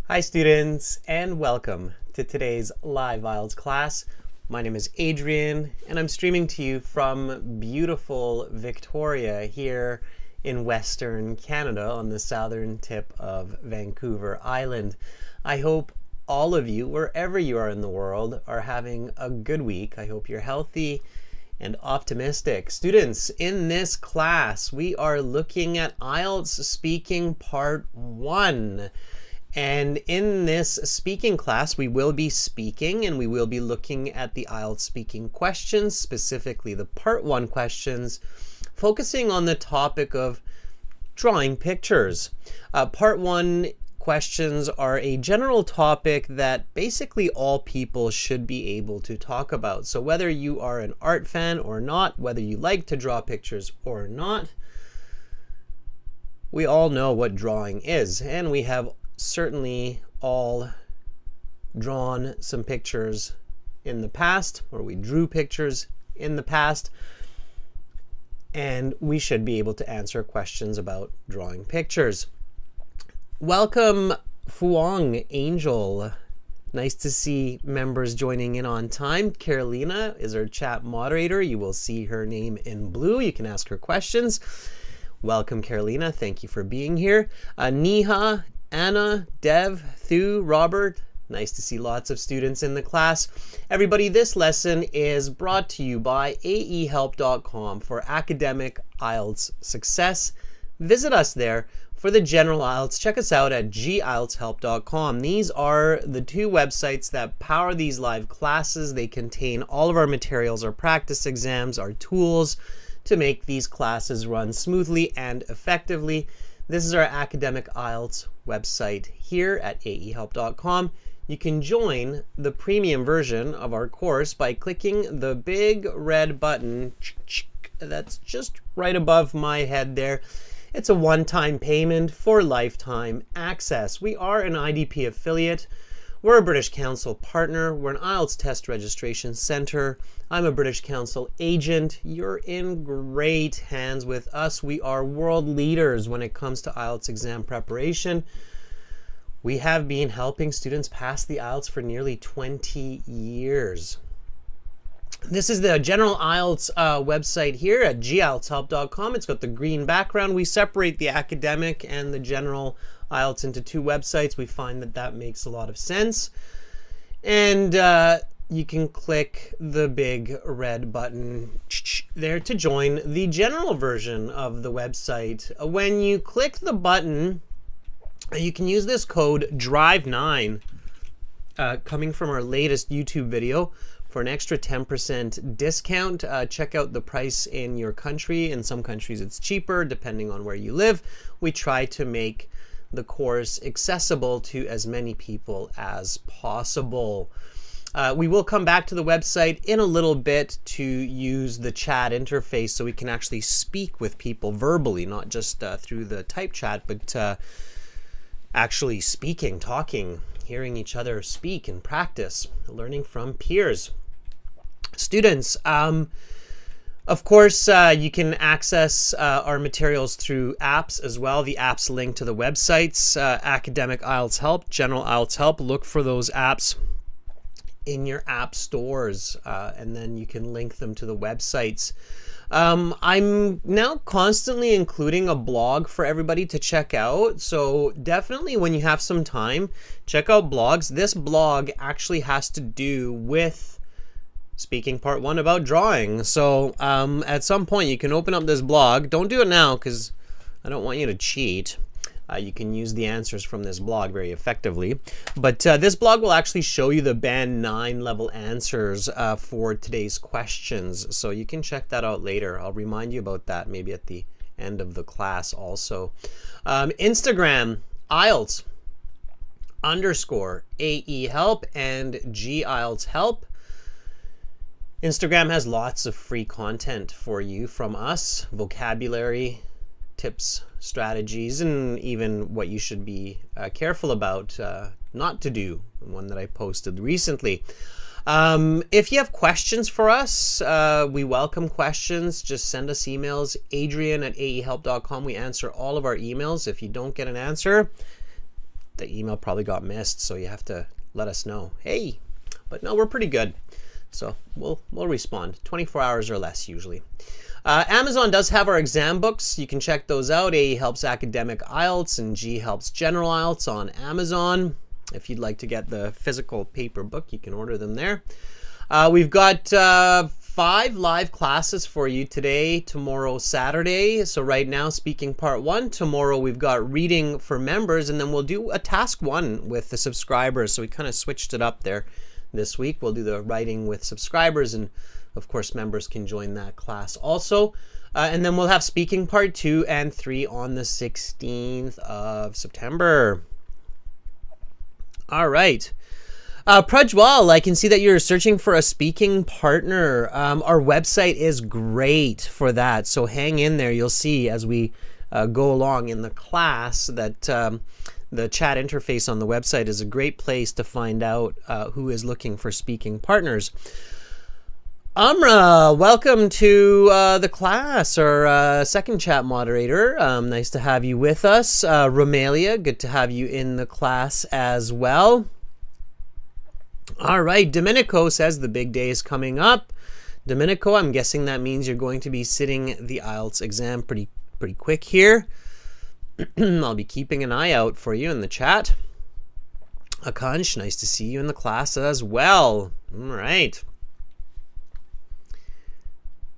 Hi students, and welcome to today's live IELTS class. My name is Adrian and I'm streaming to you from beautiful Victoria here in Western Canada on the southern tip of Vancouver Island. I hope all of you, wherever you are in the world, are having a good week. I hope you're healthy and optimistic. Students, in this class we are looking at IELTS Speaking Part 1. And in this speaking class, we will be speaking and we will be looking at the IELTS speaking questions, specifically the Part 1 questions, focusing on the topic of drawing pictures. Part 1 questions are a general topic that basically all people should be able to talk about. So whether you are an art fan or not, whether you like to draw pictures or not, we all know what drawing is, and we have certainly all drawn some pictures in the past, or we drew pictures in the past, and we should be able to answer questions about drawing pictures. Welcome, Fuang Angel. Nice to see members joining in on time. Carolina is our chat moderator. You will see her name in blue. You can ask her questions. Welcome, Carolina. Thank you for being here. Neha, Anna, Dev, Thu, Robert, nice to see lots of students in the class. Everybody, this lesson is brought to you by aehelp.com for academic IELTS success. Visit us there for the general IELTS. Check us out at gieltshelp.com. These are the two websites that power these live classes. They contain all of our materials, our practice exams, our tools to make these classes run smoothly and effectively. This is our academic IELTS website here at aehelp.com. You can join the premium version of our course by clicking the big red button that's just right above my head there. It's a one-time payment for lifetime access. We are an IDP affiliate. We're a British Council partner. We're an IELTS test registration center. I'm a British Council agent. You're in great hands with us. We are world leaders when it comes to IELTS exam preparation. We have been helping students pass the IELTS for nearly 20 years. This is the general IELTS website here at gieltshelp.com. It's got the green background. We separate the academic and the general IELTS into two websites. We find that that makes a lot of sense. And you can click the big red button there to join the general version of the website. When you click the button, you can use this code DRIVE9 coming from our latest YouTube video for an extra 10% discount. Check out the price in your country. In some countries it's cheaper depending on where you live. We try to make the course accessible to as many people as possible. We will come back to the website in a little bit to use the chat interface so we can actually speak with people verbally, not just through the type chat, but actually speaking, talking, hearing each other speak and practice, learning from peers. Students, of course, you can access our materials through apps as well. The apps link to the websites, Academic IELTS Help, General IELTS Help. Look for those apps in your app stores, and then you can link them to the websites. I'm now constantly including a blog for everybody to check out. So definitely when you have some time, check out blogs. This blog actually has to do with speaking part 1 about drawing. So at some point you can open up this blog. Don't do it now because I don't want you to cheat. You can use the answers from this blog very effectively. But this blog will actually show you the Band 9 level answers for today's questions. So you can check that out later. I'll remind you about that maybe at the end of the class also. Instagram, IELTS _AEHelp and GIELTS Help. Instagram has lots of free content for you from us, vocabulary, tips, strategies, and even what you should be careful about not to do, one that I posted recently. If you have questions for us, we welcome questions. Just send us emails, adrian@aehelp.com. We answer all of our emails. If you don't get an answer, the email probably got missed, so you have to let us know. Hey, but no, we're pretty good. So we'll respond 24 hours or less usually. Amazon does have our exam books. You can check those out. A helps academic IELTS and G helps general IELTS on Amazon. If you'd like to get the physical paper book, you can order them there. We've got 5 live classes for you today, tomorrow, Saturday. So right now, speaking part 1. Tomorrow we've got reading for members, and then we'll do a task 1 with the subscribers. So we kind of switched it up there this week. We'll do the writing with subscribers, and of course members can join that class also. And then we'll have speaking part 2 and 3 on the 16th of September. All right. Prajwal, I can see that you're searching for a speaking partner. Our website is great for that, so hang in there. You'll see as we go along in the class that the chat interface on the website is a great place to find out who is looking for speaking partners. Amra, welcome to the class, our second chat moderator. Nice to have you with us. Romelia, good to have you in the class as well. All right, Domenico says the big day is coming up. Domenico, I'm guessing that means you're going to be sitting the IELTS exam pretty quick here. I'll be keeping an eye out for you in the chat. Akansh, nice to see you in the class as well. All right.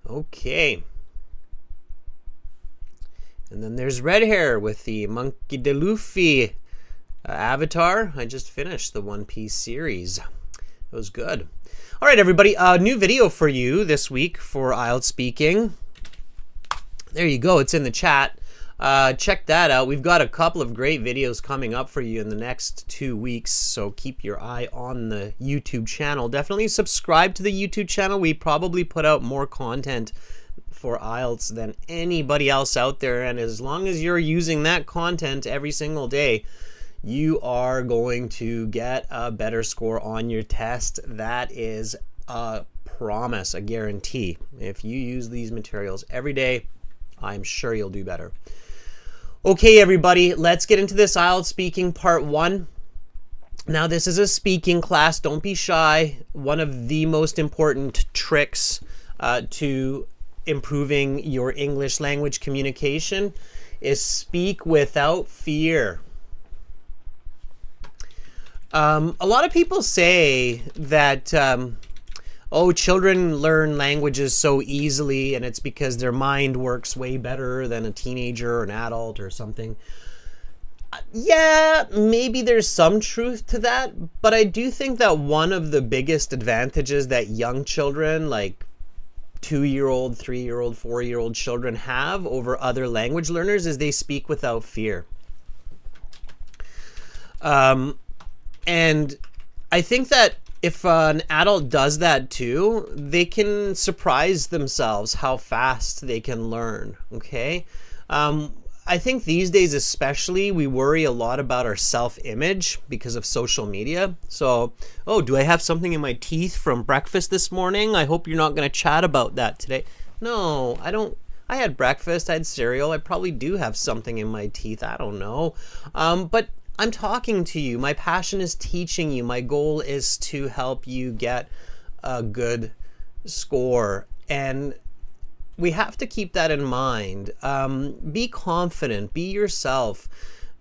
Okay. And then there's Red Hair with the Monkey D. Luffy avatar. I just finished the One Piece series. It was good. All right, everybody. New video for you this week for IELTS speaking. There you go. It's in the chat. Check that out. We've got a couple of great videos coming up for you in the next 2 weeks, so keep your eye on the YouTube channel. Definitely subscribe to the YouTube channel. We probably put out more content for IELTS than anybody else out there, and as long as you're using that content every single day, you are going to get a better score on your test. That is a promise, a guarantee. If you use these materials every day, I'm sure you'll do better. Okay, everybody, let's get into this IELTS speaking part 1. Now, this is a speaking class. Don't be shy. One of the most important tricks to improving your English language communication is speak without fear. A lot of people say that oh, children learn languages so easily, and it's because their mind works way better than a teenager or an adult or something. Yeah, maybe there's some truth to that, but I do think that one of the biggest advantages that young children, like 2-year-old, 3-year-old, 4-year-old children have over other language learners is they speak without fear. And I think that if an adult does that too, they can surprise themselves how fast they can learn, okay? I think these days especially, we worry a lot about our self-image because of social media. So, oh, do I have something in my teeth from breakfast this morning? I hope you're not going to chat about that today. No, I don't. I had breakfast, I had cereal. I probably do have something in my teeth. I don't know. But I'm talking to you. My passion is teaching you. My goal is to help you get a good score. And we have to keep that in mind. Be confident. Be yourself.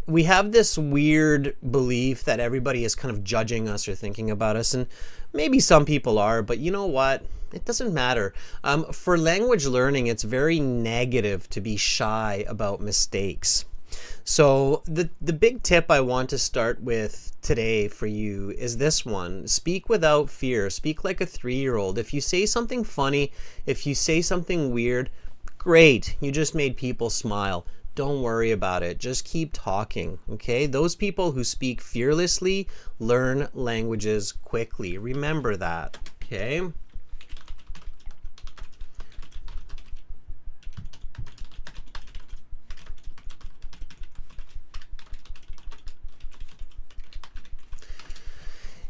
We have this weird belief that everybody is kind of judging us or thinking about us. And maybe some people are, but you know what? It doesn't matter. For language learning, it's very negative to be shy about mistakes. So the big tip I want to start with today for you is this one. Speak without fear. Speak like a 3-year-old. If you say something funny, if you say something weird, great. You just made people smile. Don't worry about it. Just keep talking, okay? Those people who speak fearlessly learn languages quickly. Remember that, okay?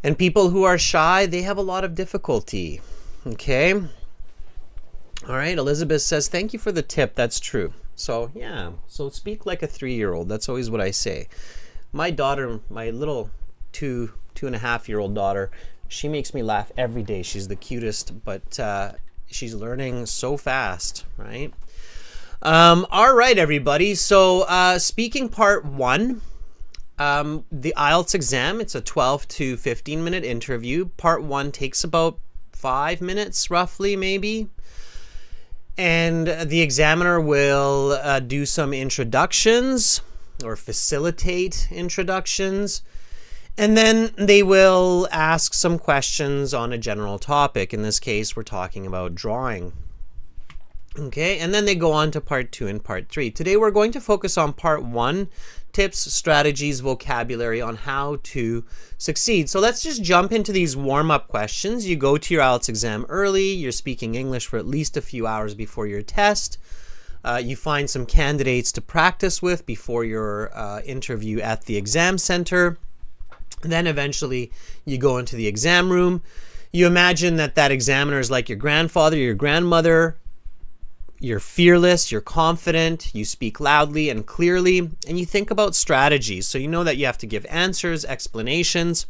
And people who are shy, they have a lot of difficulty, okay? All right, Elizabeth says, thank you for the tip. That's true. So, yeah, so speak like a 3-year-old. That's always what I say. My daughter, my little 2.5-year-old daughter, she makes me laugh every day. She's the cutest, but she's learning so fast, right? All right, everybody. So speaking part 1, the IELTS exam, it's a 12 to 15 minute interview. Part 1 takes about 5 minutes, roughly, maybe. And the examiner will do some introductions or facilitate introductions. And then they will ask some questions on a general topic. In this case, we're talking about drawing. Okay, and then they go on to part 2 and part 3. Today we're going to focus on part 1, tips, strategies, vocabulary on how to succeed. So let's just jump into these warm-up questions. You go to your IELTS exam early. You're speaking English for at least a few hours before your test. You find some candidates to practice with before your interview at the exam center. Then eventually you go into the exam room. You imagine that examiner is like your grandfather, your grandmother. You're fearless, you're confident, you speak loudly and clearly, and you think about strategies. So you know that you have to give answers, explanations,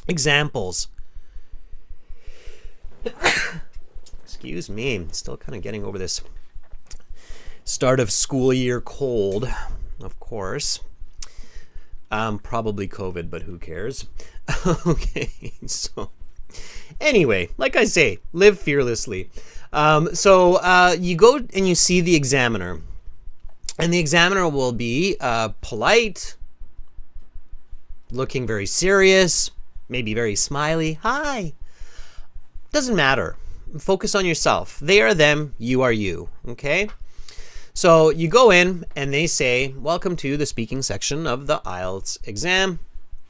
examples. Excuse me, still kind of getting over this start of school year cold, of course. Probably COVID, but who cares? Okay, so anyway, like I say, live fearlessly. So you go and you see the examiner, and the examiner will be polite, looking very serious, maybe very smiley. Hi. Doesn't matter. Focus on yourself. They are them, you are you. Okay? So you go in and they say, welcome to the speaking section of the IELTS exam.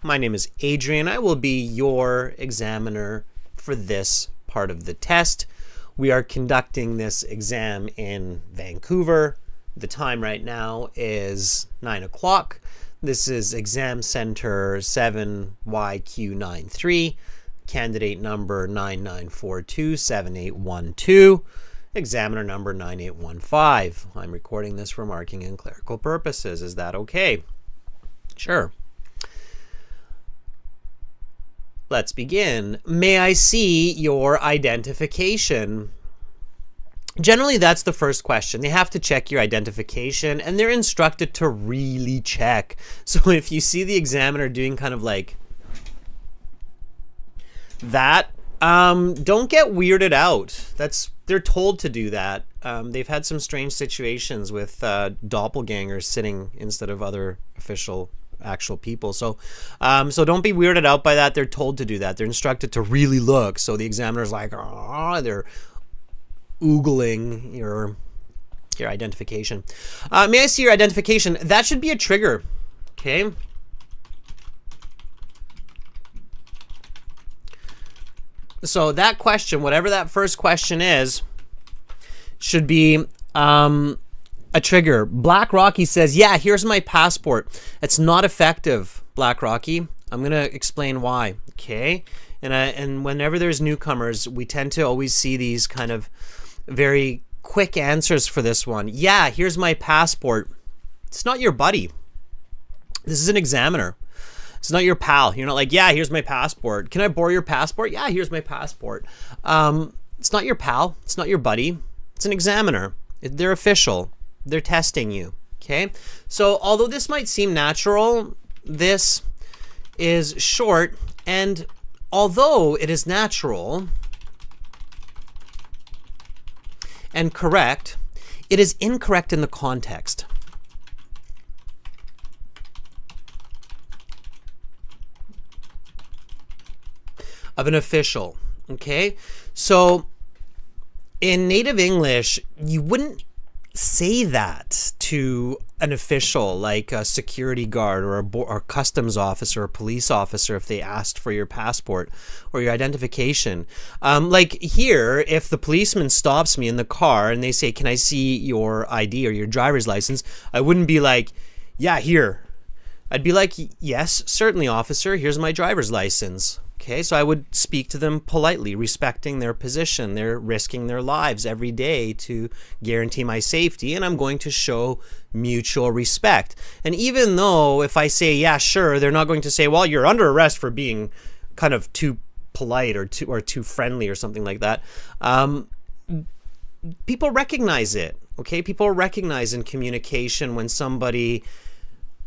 My name is Adrian. I will be your examiner for this part of the test. We are conducting this exam in Vancouver. The time right now is 9 o'clock. This is exam center 7YQ93, candidate number 99427812. Examiner number 9815. I'm recording this for marking and clerical purposes. Is that okay? Sure. Let's begin. May I see your identification? Generally, that's the first question. They have to check your identification, and they're instructed to really check. So if you see the examiner doing kind of like that, don't get weirded out. They're told to do that. They've had some strange situations with doppelgangers sitting instead of other actual people. So don't be weirded out by that. They're told to do that. They're instructed to really look. So the examiner's like, they're oogling your identification. May I see your identification? That should be a trigger. Okay. So that question, whatever that first question is, should be a trigger. Black Rocky says, yeah, here's my passport. It's not effective, Black Rocky. I'm going to explain why. Okay. And whenever there's newcomers, we tend to always see these kind of very quick answers for this one. Yeah, here's my passport. It's not your buddy. This is an examiner. It's not your pal. You're not like, yeah, here's my passport. Can I borrow your passport? Yeah, here's my passport. It's not your pal. It's not your buddy. It's an examiner. They're official. They're testing you. Okay. So although this might seem natural, this is short. And although it is natural and correct, it is incorrect in the context. Of an official. Okay. So in native English, you wouldn't say that to an official like a security guard or a customs officer or a police officer if they asked for your passport or your identification. Like here, if the policeman stops me in the car and they say, can I see your ID or your driver's license? I wouldn't be like, yeah, here. I'd be like, yes, certainly, officer. Here's my driver's license. Okay, so I would speak to them politely, respecting their position. They're risking their lives every day to guarantee my safety, and I'm going to show mutual respect. And even though if I say, yeah, sure, they're not going to say, well, you're under arrest for being kind of too polite or too friendly or something like that. People recognize it, okay? People recognize in communication when somebody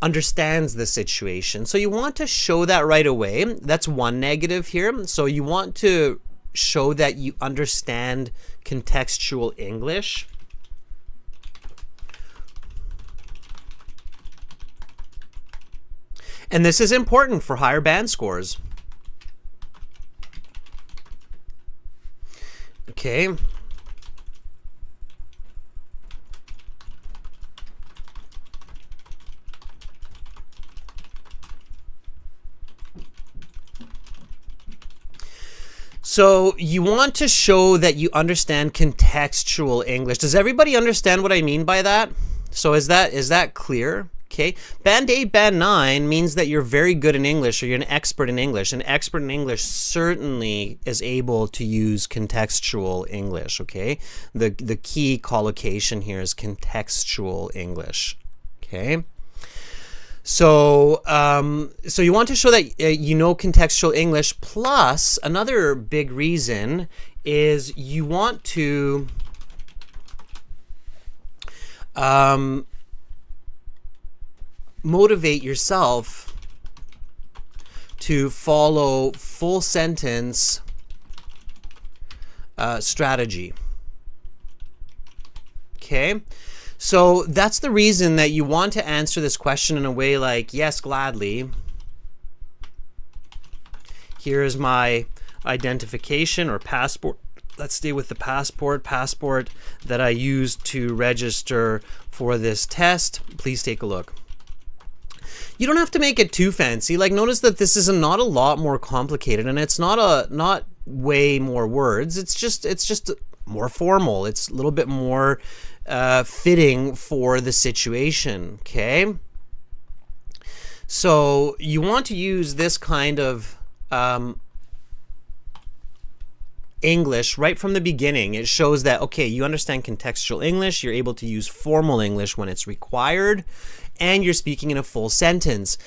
understands the situation. So you want to show that right away. That's one negative here. So you want to show that you understand contextual English. And this is important for higher band scores. Okay. So you want to show that you understand contextual English. Does everybody understand what I mean by that? So is that clear? Okay. Band 8, Band 9 means that you're very good in English or you're an expert in English. An expert in English certainly is able to use contextual English, okay? The key collocation here is contextual English, okay? So, so you want to show that you know contextual English, plus another big reason is you want to motivate yourself to follow full sentence strategy. Okay? So that's the reason that you want to answer this question in a way like, yes, gladly. Here is my identification or passport. Let's stay with the passport that I used to register for this test. Please take a look. You don't have to make it too fancy. Like, notice that this is not a lot more complicated, and it's not way more words. It's just more formal. It's a little bit more fitting for the situation, okay? So you want to use this kind of English right from the beginning. It shows that, okay, you understand contextual English, you're able to use formal English when it's required, and you're speaking in a full sentence.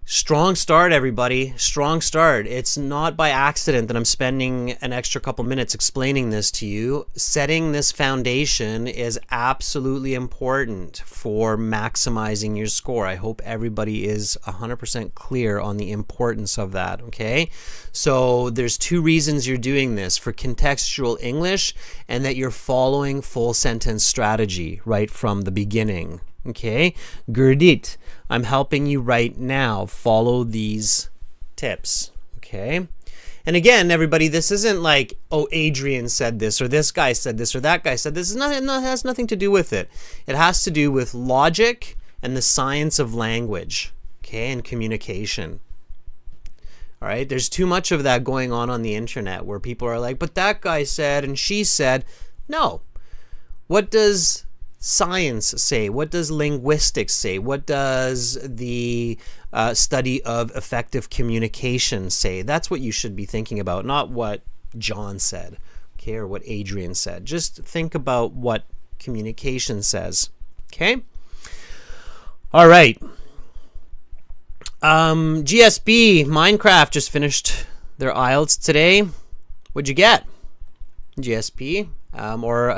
Strong start, everybody. Strong start. It's not by accident that I'm spending an extra couple minutes explaining this to you. Setting this foundation is absolutely important for maximizing your score. I hope everybody is 100% clear on the importance of that, okay? So there's two reasons you're doing this: for contextual English, and that you're following full sentence strategy right from the beginning. Okay, Gurdit, I'm helping you right now. Follow these tips, okay? And again, everybody, this isn't like, oh, Adrian said this, or this guy said this, or that guy said this. It has nothing to do with it. It has to do with logic and the science of language, okay, and communication. All right, there's too much of that going on the internet where people are like, but that guy said and she said. No. What does science say? What does linguistics say? What does the study of effective communication say? That's what you should be thinking about, not what John said, okay, or what Adrian said. Just think about what communication says, okay? All right. GSB, Minecraft just finished their IELTS today. What'd you get, GSP?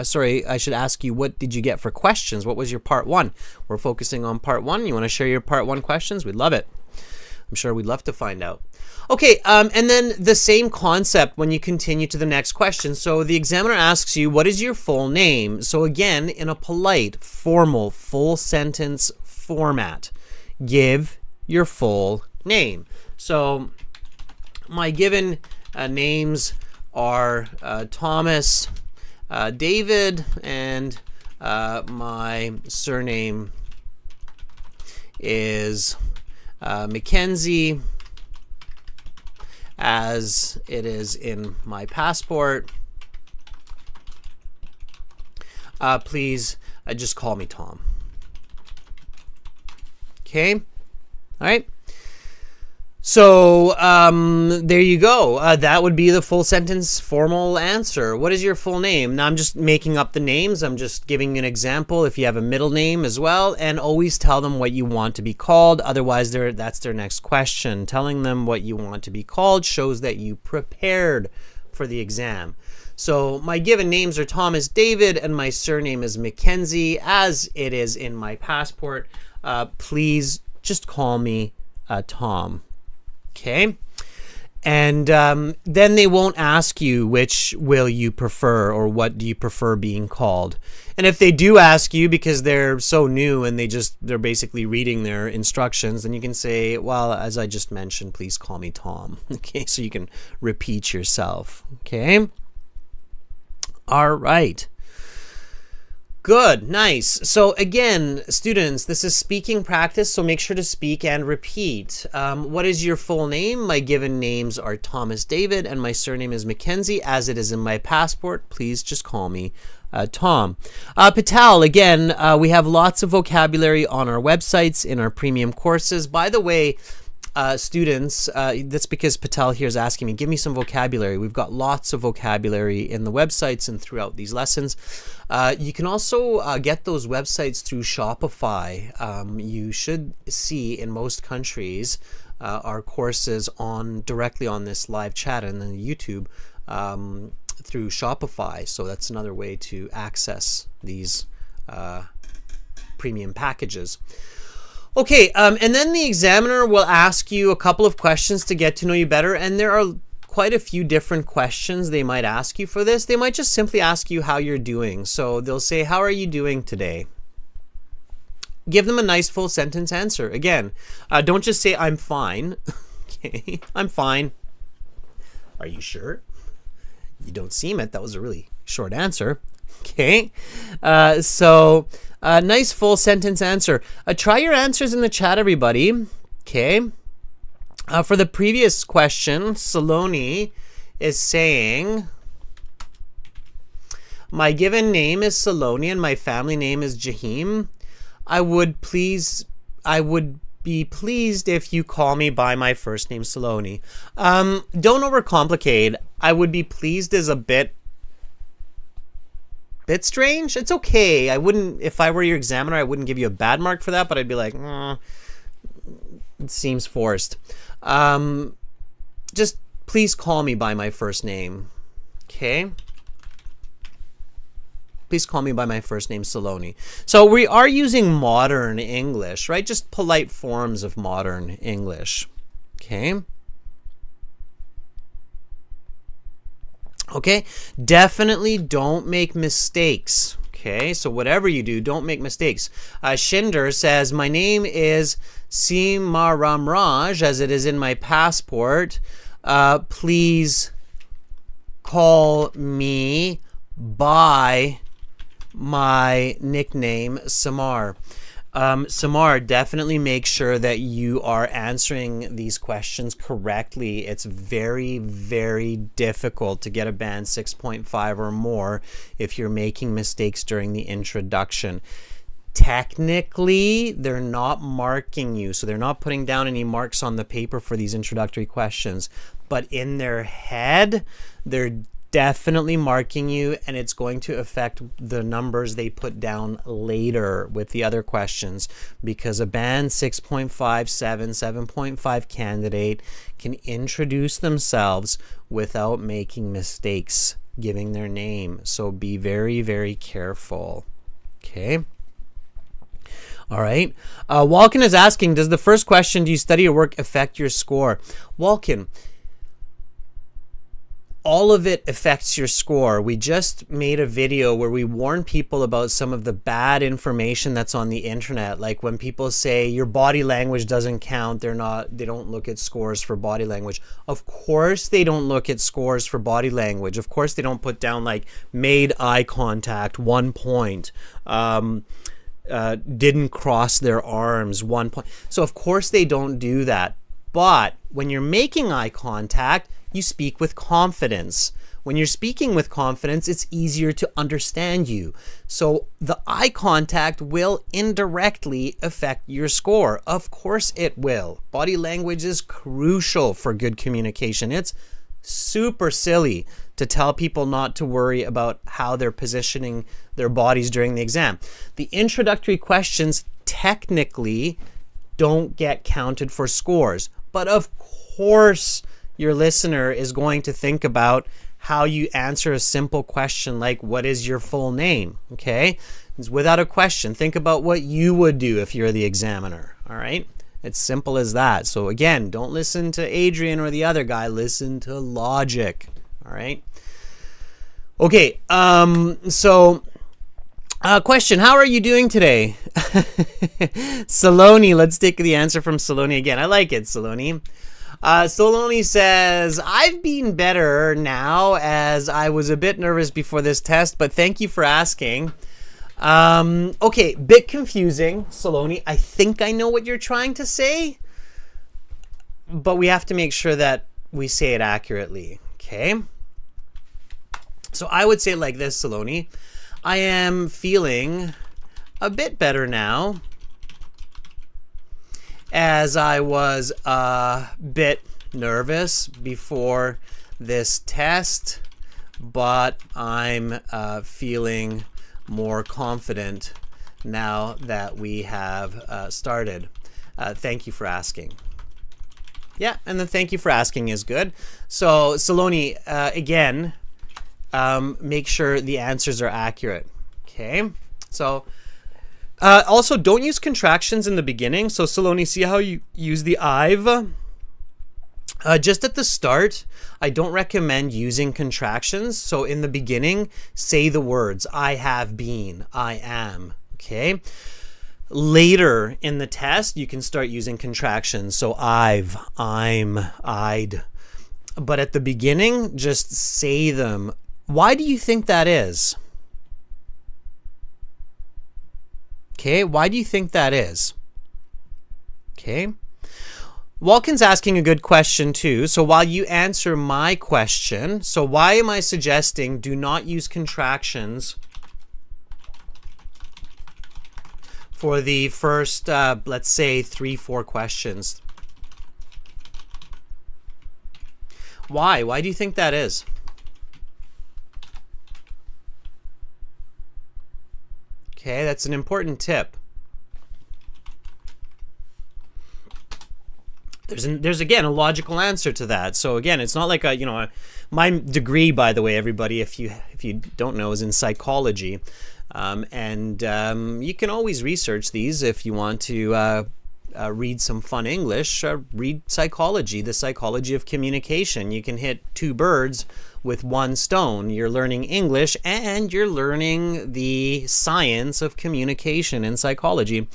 Sorry, I should ask you, what did you get for questions? What was your part one? We're focusing on part one. You want to share your part one questions? We'd love it. I'm sure we'd love to find out. Okay, and then the same concept when you continue to the next question. So the examiner asks you, what is your full name? So again, in a polite, formal, full sentence format, give your full name. So my given names are Thomas, David, and my surname is Mackenzie, as it is in my passport. Please just call me Tom. Okay? All right? So there you go. That would be the full sentence formal answer. What is your full name? Now I'm just making up the names. I'm just giving an example. If you have a middle name as well, and always tell them what you want to be called. Otherwise, that's their next question. Telling them what you want to be called shows that you prepared for the exam. So my given names are Thomas David and my surname is Mackenzie, as it is in my passport. Please just call me Tom. Okay, and then they won't ask you which will you prefer or what do you prefer being called. And if they do ask you because they're so new and they're basically reading their instructions, then you can say, well, as I just mentioned, please call me Tom. Okay, so you can repeat yourself. Okay, all right. Good, nice. So again, students, this is speaking practice, so make sure to speak and repeat. What is your full name? My given names are Thomas David and my surname is Mackenzie, as it is in my passport. Please just call me Tom. Patel, again, we have lots of vocabulary on our websites in our premium courses. By the way, students, that's because Patel here is asking me, give me some vocabulary. We've got lots of vocabulary in the websites and throughout these lessons. You can also get those websites through Shopify. You should see in most countries our courses directly on this live chat and then YouTube through Shopify. So that's another way to access these premium packages. Okay, and then the examiner will ask you a couple of questions to get to know you better, and there are quite a few different questions they might ask you for this. They might just simply ask you how you're doing. So they'll say, how are you doing today? Give them a nice full sentence answer. Again, don't just say, I'm fine. Okay, I'm fine. Are you sure? You don't seem it. That was a really short answer. Okay, nice full sentence answer. Try your answers in the chat, everybody. Okay. For the previous question, Saloni is saying, my given name is Saloni and my family name is Jahim. I would be pleased if you call me by my first name, Saloni. Don't overcomplicate. I would be pleased is a bit strange. It's okay. I wouldn't, if I were your examiner, I wouldn't give you a bad mark for that, but I'd be like, it seems forced. Just please call me by my first name. Okay. Please call me by my first name, Saloni. So we are using modern English, right? Just polite forms of modern English. Okay. Okay, definitely don't make mistakes. Okay, so whatever you do, don't make mistakes. Shinder says, my name is Simaramraj, as it is in my passport. Please call me by my nickname, Samar. Samar, definitely make sure that you are answering these questions correctly. It's very, very difficult to get a band 6.5 or more if you're making mistakes during the introduction. Technically, they're not marking you, so they're not putting down any marks on the paper for these introductory questions. But in their head, they're definitely marking you, and it's going to affect the numbers they put down later with the other questions, because a band 6.5, 7.5 candidate can introduce themselves without making mistakes giving their name. So be very, very careful. Okay. All right. Walken is asking, does the first question, do you study or work, affect your score? Walken, all of it affects your score. We just made a video where we warn people about some of the bad information that's on the internet. Like when people say your body language doesn't count, they don't look at scores for body language. Of course they don't look at scores for body language. Of course they don't put down like made eye contact, 1 point. Didn't cross their arms, 1 point. So of course they don't do that. But when you're making eye contact, you speak with confidence. When you're speaking with confidence, it's easier to understand you. So the eye contact will indirectly affect your score. Of course it will. Body language is crucial for good communication. It's super silly to tell people not to worry about how they're positioning their bodies during the exam. The introductory questions technically don't get counted for scores, but of course your listener is going to think about how you answer a simple question like, what is your full name? Okay? It's without a question. Think about what you would do if you're the examiner. All right? It's simple as that. So again, don't listen to Adrian or the other guy. Listen to logic. All right? Okay. Question, how are you doing today? Saloni, let's take the answer from Saloni again. I like it, Saloni. Saloni says, I've been better now as I was a bit nervous before this test, but thank you for asking. Okay, bit confusing, Saloni. I think I know what you're trying to say, but we have to make sure that we say it accurately, okay? So I would say it like this, Saloni. I am feeling a bit better now as I was a bit nervous before this test, but I'm feeling more confident now that we have started. Thank you for asking. Yeah, and then thank you for asking is good. So, Saloni, again, make sure the answers are accurate. Okay, so also don't use contractions in the beginning. So Saloni, see how you use the I've? Just at the start, I don't recommend using contractions. So in the beginning, say the words I have been, I am. Okay. Later in the test, you can start using contractions. So I've, I'm, I'd. But at the beginning, just say them. Why do you think that is? Okay, why do you think that is? Okay. Walken's asking a good question too. So while you answer my question, so why am I suggesting do not use contractions for the first, let's say, 3-4 questions? Why? Why do you think that is? Okay, that's an important tip. There's again a logical answer to that. So again, it's not like my degree, by the way, everybody, if you don't know, is in psychology, and you can always research these if you want to read some fun English. Read psychology, the psychology of communication. You can hit 2 birds with 1 stone. You're learning English and you're learning the science of communication in psychology.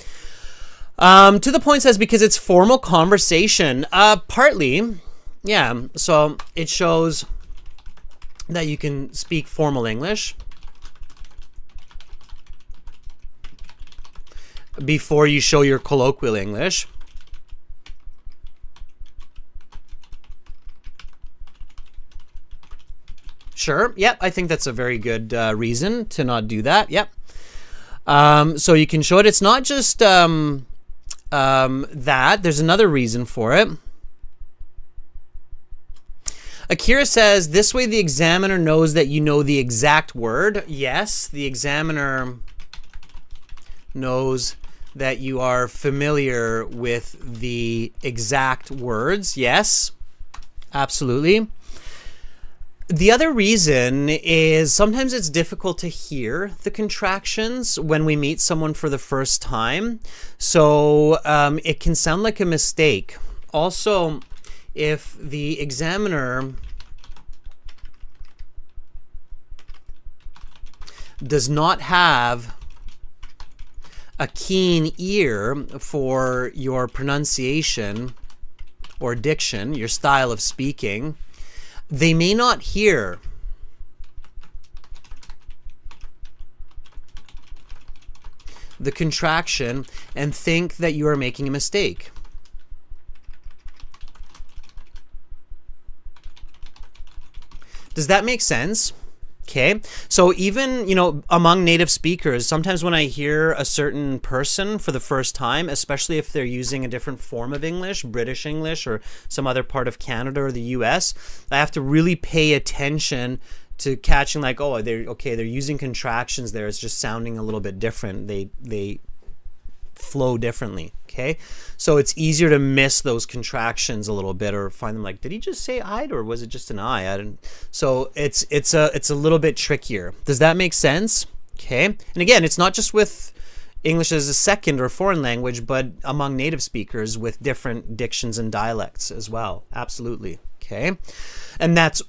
To the point says because it's formal conversation. Partly, yeah. So it shows that you can speak formal English before you show your colloquial English. Sure. Yep. I think that's a very good reason to not do that. Yep. So you can show it. It's not just that. There's another reason for it. Akira says, this way the examiner knows that you know the exact word. Yes, the examiner knows that you are familiar with the exact words. Yes, absolutely. The other reason is sometimes it's difficult to hear the contractions when we meet someone for the first time. So it can sound like a mistake. Also, if the examiner does not have a keen ear for your pronunciation or diction, your style of speaking, they may not hear the contraction and think that you are making a mistake. Does that make sense? Okay, so even, among native speakers, sometimes when I hear a certain person for the first time, especially if they're using a different form of English, British English or some other part of Canada or the US, I have to really pay attention to catching like, oh, they're using contractions there. It's just sounding a little bit different. They flow differently. Okay, so it's easier to miss those contractions a little bit or find them like, did he just say "I'd" or was it just an "I"? I don't. So it's a little bit trickier. Does that make sense? Okay, and again, it's not just with English as a second or foreign language, but among native speakers with different dictions and dialects as well. Absolutely. Okay, and that's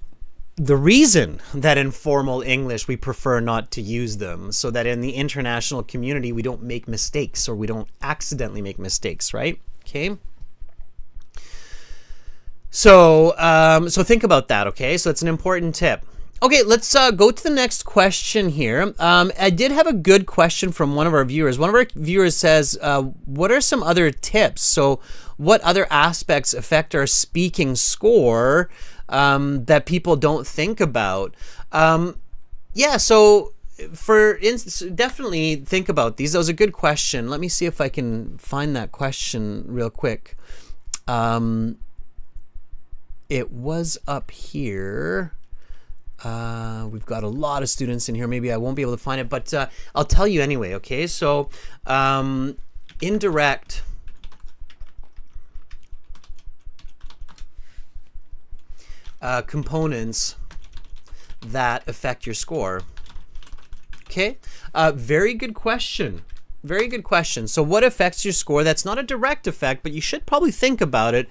the reason that in formal English we prefer not to use them, so that in the international community we don't make mistakes or we don't accidentally make mistakes, right? Okay. So think about that, okay? So it's an important tip. Okay, let's go to the next question here. I did have a good question from one of our viewers. One of our viewers says, what are some other tips? So what other aspects affect our speaking score that people don't think about? Yeah, so definitely think about these. That was a good question. Let me see if I can find that question real quick. It was up here. We've got a lot of students in here. Maybe I won't be able to find it, but I'll tell you anyway, okay? So indirect components that affect your score. Okay, very good question. Very good question. So what affects your score? That's not a direct effect, but you should probably think about it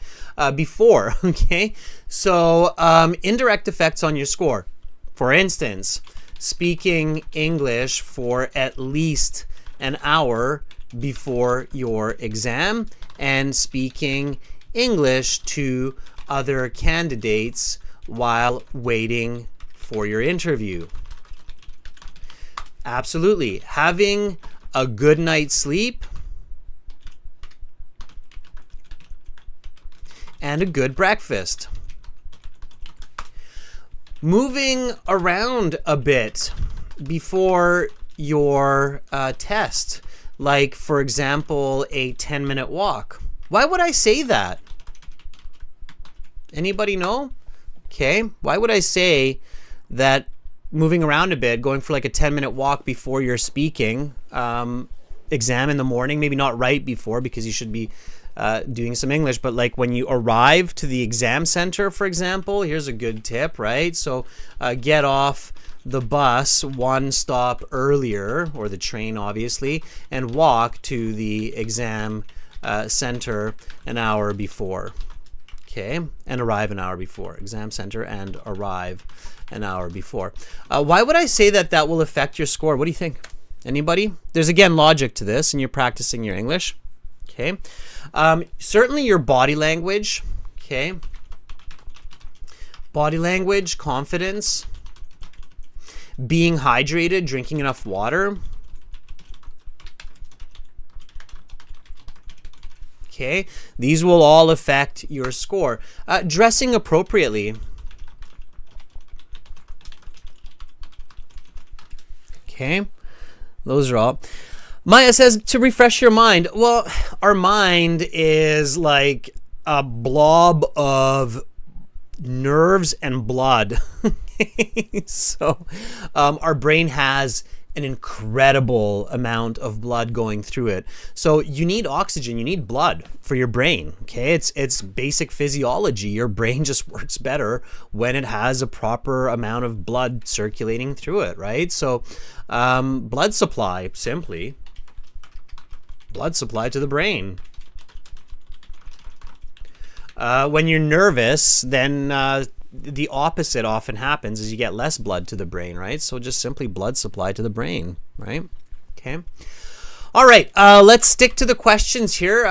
before. Okay, so indirect effects on your score. For instance, speaking English for at least an hour before your exam and speaking English to other candidates while waiting for your interview. Absolutely. Having a good night's sleep and a good breakfast. Moving around a bit before your test, like for example, a 10-minute walk. Why would I say that? Anybody know? Okay, why would I say that moving around a bit, going for like a 10-minute walk before you're speaking exam in the morning, maybe not right before because you should be doing some English, but like when you arrive to the exam center, for example, here's a good tip, right? So get off the bus one stop earlier, or the train obviously, and walk to the exam center an hour before. Okay, and arrive an hour before. Exam center and arrive an hour before. Why would I say that that will affect your score? What do you think? Anybody? There's again logic to this, and you're practicing your English. Okay, certainly your body language. Okay, body language, confidence, being hydrated, drinking enough water. Okay, these will all affect your score. Dressing appropriately. Okay, those are all. Maya says to refresh your mind. Well, our mind is like a blob of nerves and blood. So our brain has an incredible amount of blood going through it. So you need oxygen, you need blood for your brain. Okay, it's basic physiology. Your brain just works better when it has a proper amount of blood circulating through it, right? So blood supply, simply blood supply to the brain. When you're nervous, then the opposite often happens, is you get less blood to the brain, right? So just simply blood supply to the brain, right? Okay. All right, let's stick to the questions here.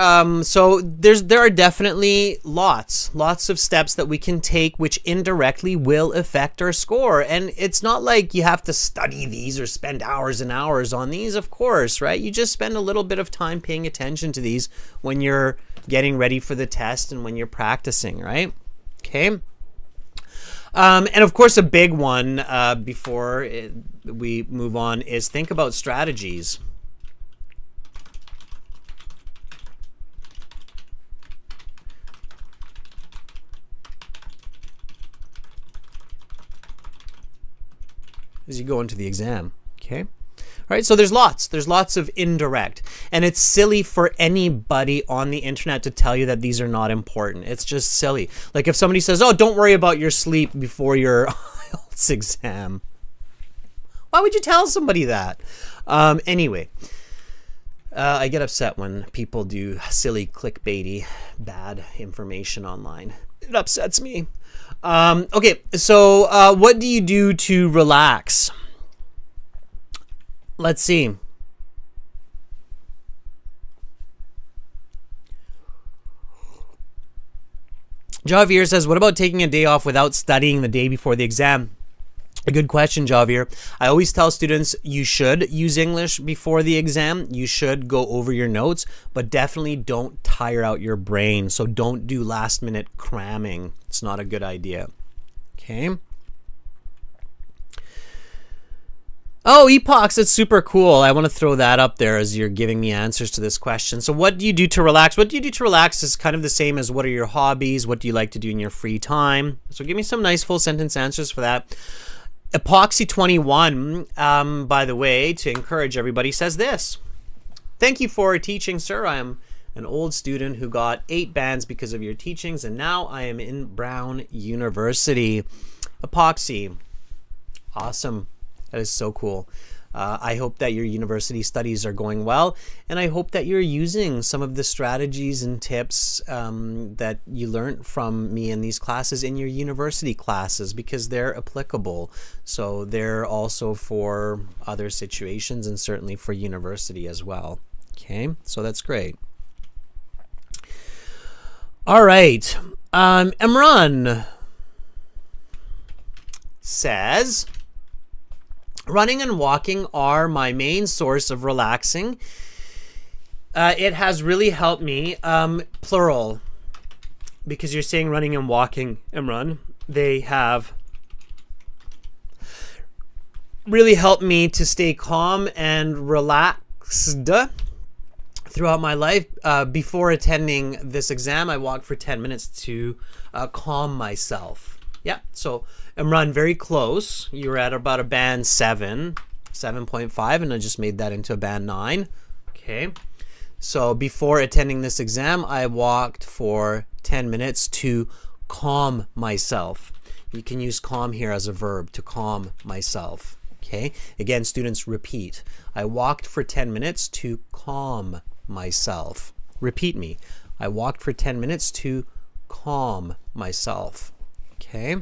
So there are definitely lots of steps that we can take which indirectly will affect our score. And it's not like you have to study these or spend hours and hours on these, of course, right? You just spend a little bit of time paying attention to these when you're getting ready for the test and when you're practicing, right? Okay. And of course, a big one before we move on is think about strategies. As you go into the exam, okay? All right, so there's lots of indirect, and it's silly for anybody on the internet to tell you that these are not important. It's just silly. Like if somebody says, oh, don't worry about your sleep before your IELTS exam. Why would you tell somebody that? Anyway, I get upset when people do silly clickbaity bad information online. It upsets me. Okay, so what do you do to relax? Let's see. Javier says, what about taking a day off without studying the day before the exam? A good question, Javier. I always tell students you should use English before the exam. You should go over your notes, but definitely don't tire out your brain. So don't do last minute cramming. It's not a good idea. Okay. Oh, epochs, it's super cool. I want to throw that up there as you're giving me answers to this question. So what do you do to relax? What do you do to relax is kind of the same as what are your hobbies? What do you like to do in your free time? So give me some nice full sentence answers for that. Epoxy 21, by the way, to encourage everybody, says this. Thank you for teaching, sir. I am an old student who got 8 bands because of your teachings, and now I am in Brown University. Epoxy. Awesome. That is so cool. I hope that your university studies are going well, and I hope that you're using some of the strategies and tips that you learned from me in these classes in your university classes, because they're applicable. So they're also for other situations and certainly for university as well. Okay, so that's great. All right, Imran says, running and walking are my main source of relaxing. It has really helped me, plural, because you're saying running and walking, Imran. They have really helped me to stay calm and relaxed throughout my life. Before attending this exam, I walked for 10 minutes to calm myself. Yeah, so Imran, very close. You were at about a band 7, 7.5, and I just made that into a band 9. Okay, so before attending this exam, I walked for 10 minutes to calm myself. You can use calm here as a verb, to calm myself. Okay, again, students, repeat. I walked for 10 minutes to calm myself. Repeat me. I walked for 10 minutes to calm myself. Okay.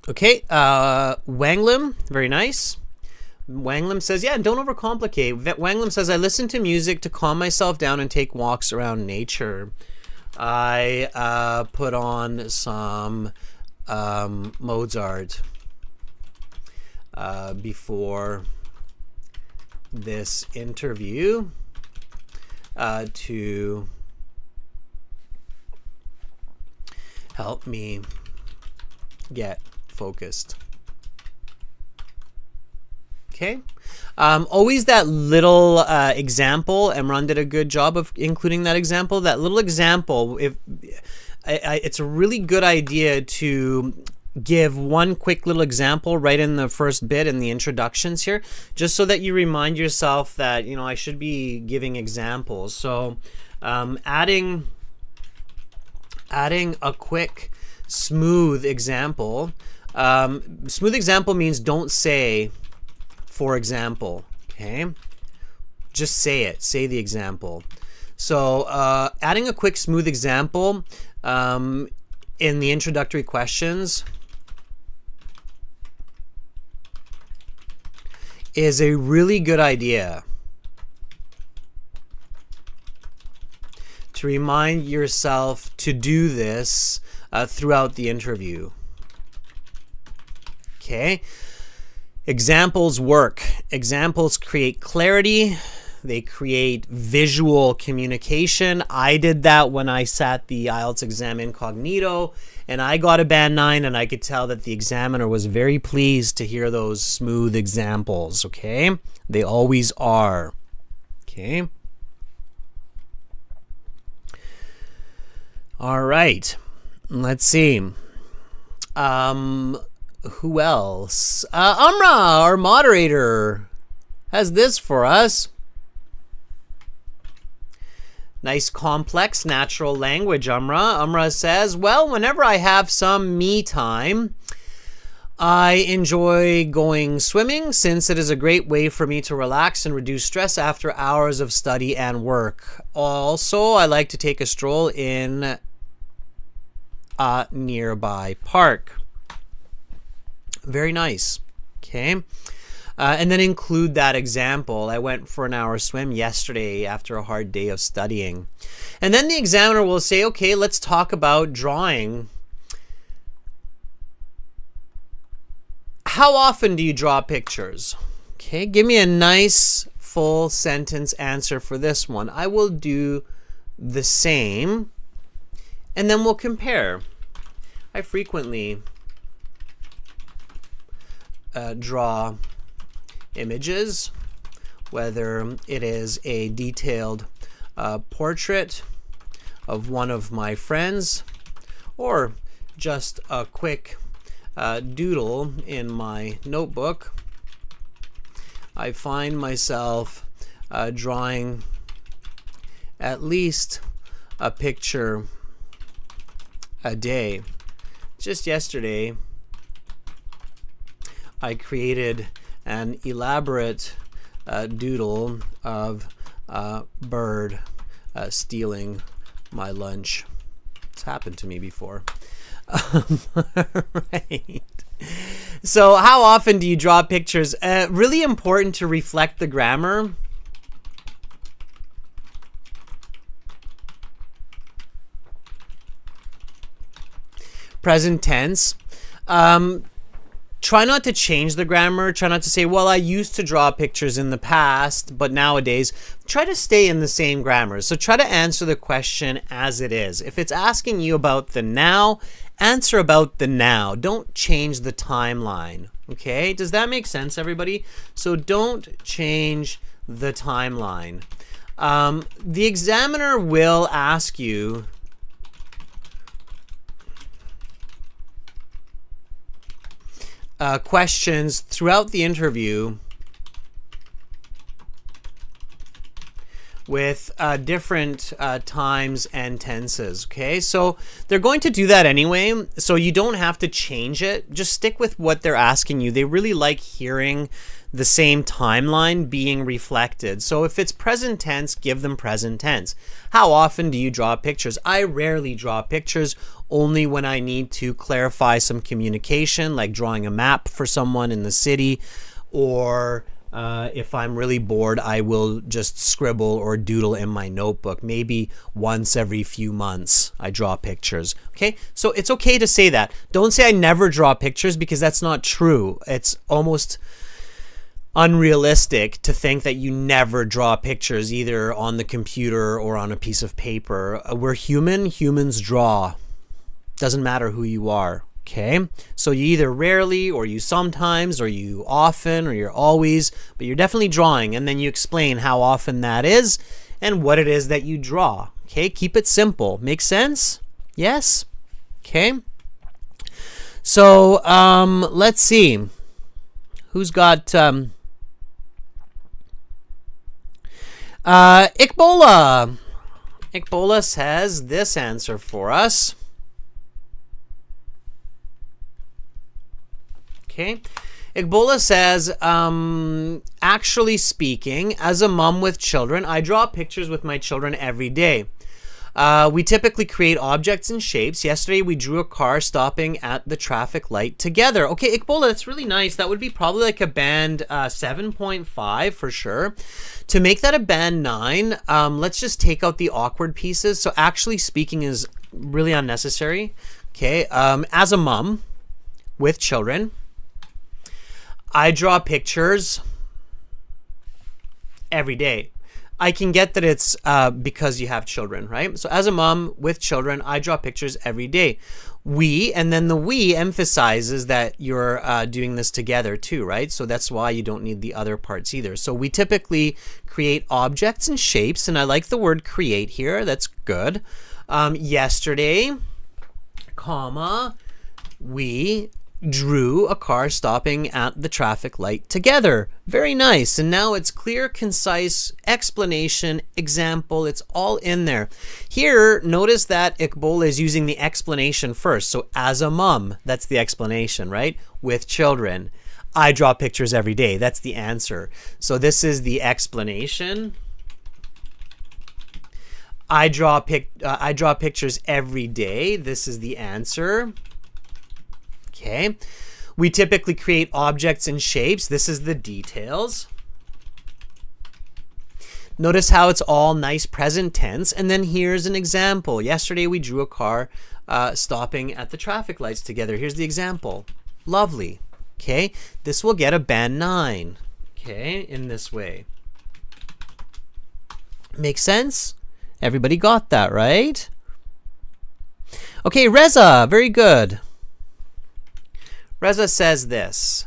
Okay, Wanglim, very nice. Wanglim says, yeah, don't overcomplicate. Wanglim says, I listen to music to calm myself down and take walks around nature. I put on some Mozart before this interview to help me get focused. Okay, always that little example. Emran did a good job of including that example. That little example, if it's a really good idea to give one quick little example right in the first bit in the introductions here, just so that you remind yourself that, you know, I should be giving examples. So adding a quick smooth example. Smooth example means don't say, for example, okay? Just say it, say the example. So adding a quick smooth example in the introductory questions is a really good idea to remind yourself to do this throughout the interview. Okay, examples work. Examples create clarity. They create visual communication. I did that when I sat the IELTS exam incognito, and I got a band 9, and I could tell that the examiner was very pleased to hear those smooth examples, okay? They always are, okay? All right, let's see. Who else? Amra, our moderator, has this for us. Nice, complex, natural language, Amra. Amra says, well, whenever I have some me time, I enjoy going swimming since it is a great way for me to relax and reduce stress after hours of study and work. Also, I like to take a stroll in a nearby park. Very nice. Okay. And then include that example. I went for an hour swim yesterday after a hard day of studying. And then the examiner will say, okay, let's talk about drawing. How often do you draw pictures? Okay, give me a nice full sentence answer for this one. I will do the same, and then we'll compare. I frequently draw images, whether it is a detailed portrait of one of my friends or just a quick doodle in my notebook. I find myself drawing at least a picture a day. Just yesterday, I created an elaborate doodle of a bird stealing my lunch. It's happened to me before. Right. So how often do you draw pictures? Really important to reflect the grammar. Present tense. Try not to change the grammar. Try not to say, well, I used to draw pictures in the past, but nowadays. Try to stay in the same grammar. So try to answer the question as it is. If it's asking you about the now, answer about the now. Don't change the timeline. Okay? Does that make sense, everybody? So don't change the timeline. The examiner will ask you questions throughout the interview with different times and tenses. Okay, so they're going to do that anyway, so you don't have to change it. Just stick with what they're asking you. They really like hearing the same timeline being reflected. So if it's present tense, give them present tense. How often do you draw pictures? I rarely draw pictures, only when I need to clarify some communication, like drawing a map for someone in the city, or if I'm really bored, I will just scribble or doodle in my notebook. Maybe once every few months I draw pictures. Okay, so it's okay to say that. Don't say I never draw pictures, because that's not true. It's almost unrealistic to think that you never draw pictures either on the computer or on a piece of paper. We're human. Humans draw. Doesn't matter who you are. Okay, so you either rarely, or you sometimes, or you often, or you're always, but you're definitely drawing, and then you explain how often that is and what it is that you draw. Okay, keep it simple. Make sense? Yes? Okay. So let's see. Who's got Iqbola? Iqbola says this answer for us. Okay. Iqbola says, actually speaking, as a mom with children, I draw pictures with my children every day. We typically create objects and shapes. Yesterday, we drew a car stopping at the traffic light together. Okay, Iqbola, that's really nice. That would be probably like a band 7.5 for sure. To make that a band 9, let's just take out the awkward pieces. So actually speaking is really unnecessary. Okay, as a mom with children, I draw pictures every day. I can get that it's because you have children, right? So as a mom with children, I draw pictures every day. We, and then the we emphasizes that you're doing this together too, right? So that's why you don't need the other parts either. So we typically create objects and shapes, and I like the word create here. That's good. Yesterday, comma, we drew a car stopping at the traffic light together. Very nice. And now it's clear, concise, explanation, example. It's all in there. Here, notice that Iqbal is using the explanation first. So as a mom, that's the explanation, right? With children, I draw pictures every day. That's the answer. So this is the explanation. I draw pictures every day. This is the answer. Okay, we typically create objects and shapes. This is the details. Notice how it's all nice present tense. And then here's an example. Yesterday we drew a car stopping at the traffic lights together. Here's the example. Lovely. Okay, this will get a band 9. Okay, in this way. Makes sense? Everybody got that, right? Okay, Reza, very good. Reza says this.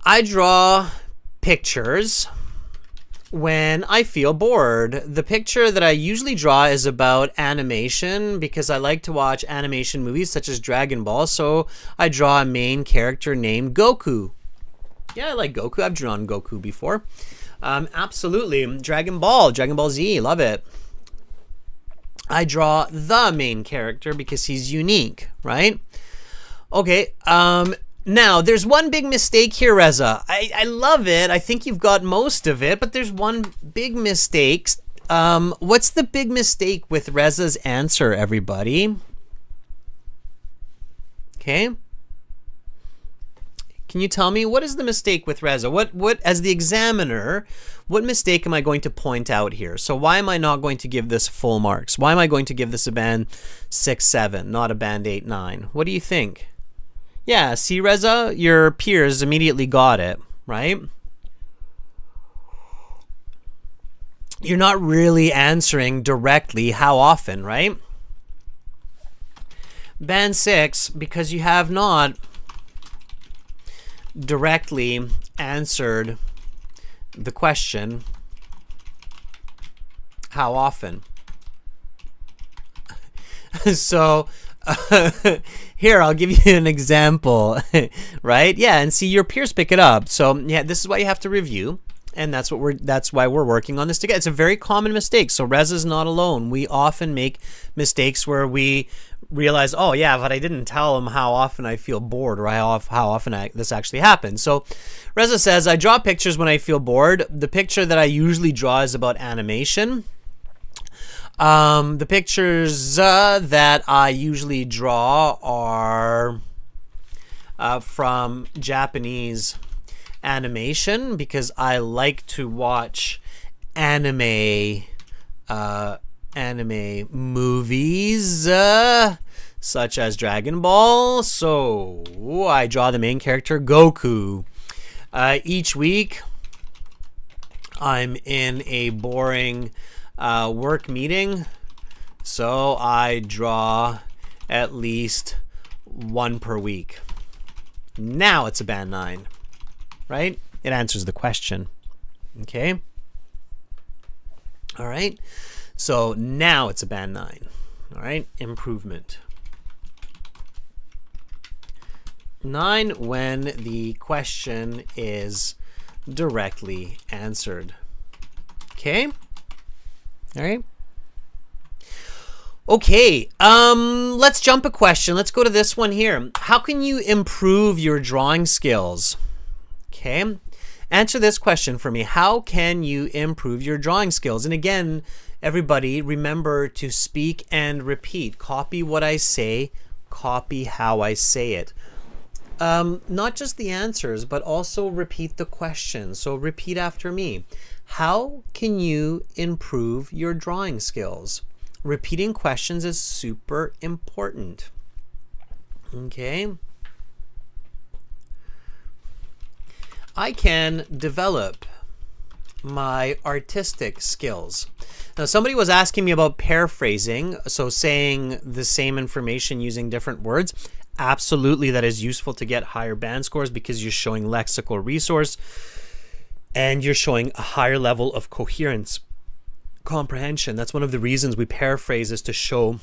I draw pictures when I feel bored. The picture that I usually draw is about animation because I like to watch animation movies such as Dragon Ball. So I draw a main character named Goku. Yeah, I like Goku. I've drawn Goku before. Absolutely. Dragon Ball Z, love it. I draw the main character because he's unique, right? Okay, now there's one big mistake here, Reza. I love it. I think you've got most of it, but there's one big mistake. What's the big mistake with Reza's answer, everybody? Okay. Can you tell me what is the mistake with Reza? What as the examiner, what mistake am I going to point out here? So why am I not going to give this full marks? Why am I going to give this a band 6, 7, not a band 8, 9? What do you think? Yeah, see, Reza, your peers immediately got it, right? You're not really answering directly how often, right? Band 6, because you have not directly answered the question, how often? So here, I'll give you an example, right? Yeah, and see, your peers pick it up. So yeah, this is why you have to review, and that's why we're working on this together. It's a very common mistake. So Reza's not alone. We often make mistakes where we realize, oh yeah, but I didn't tell him how often I feel bored or how often this actually happens. So Reza says, I draw pictures when I feel bored. The picture that I usually draw is about animation. The pictures that I usually draw are from Japanese animation because I like to watch anime movies such as Dragon Ball. So I draw the main character Goku. Each week I'm in a boring work meeting, so I draw at least one per week. Now it's a band 9, right? It answers the question. Okay. All right. So now it's a band 9. All right. Improvement. 9 when the question is directly answered. Okay. All right. Okay, let's jump a question. Let's go to this one here. How can you improve your drawing skills? Okay, answer this question for me. How can you improve your drawing skills? And again, everybody, remember to speak and repeat. Copy what I say, copy how I say it. Not just the answers, but also repeat the question. So repeat after me. How can you improve your drawing skills? Repeating questions is super important. Okay. I can develop my artistic skills. Now, somebody was asking me about paraphrasing, so saying the same information using different words. Absolutely, that is useful to get higher band scores because you're showing lexical resource and you're showing a higher level of coherence, comprehension. That's one of the reasons we paraphrase, is to show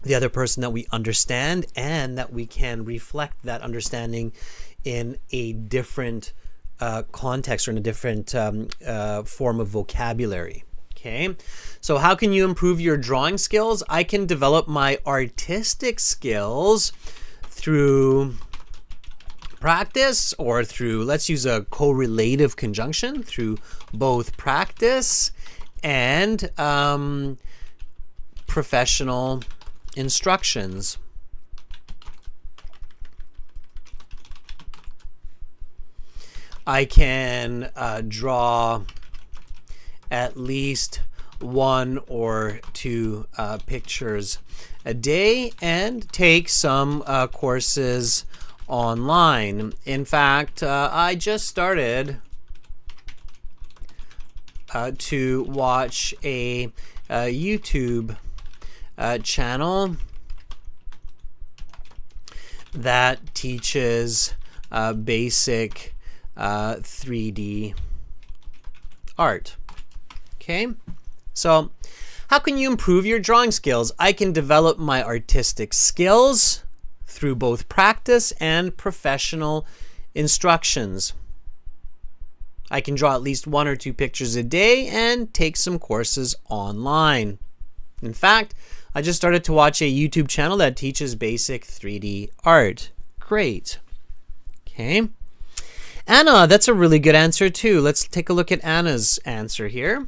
the other person that we understand and that we can reflect that understanding in a different context or in a different form of vocabulary. Okay, so how can you improve your drawing skills? I can develop my artistic skills through practice, or through, let's use a correlative conjunction, through both practice and professional instructions. I can draw at least 1 or 2 pictures a day and take some courses online. In fact, I just started to watch a YouTube channel that teaches basic 3D art. Okay, so how can you improve your drawing skills? I can develop my artistic skills through both practice and professional instructions. I can draw at least 1 or 2 pictures a day and take some courses online. In fact, I just started to watch a YouTube channel that teaches basic 3D art. Great. Okay. Anna, that's a really good answer too. Let's take a look at Anna's answer here.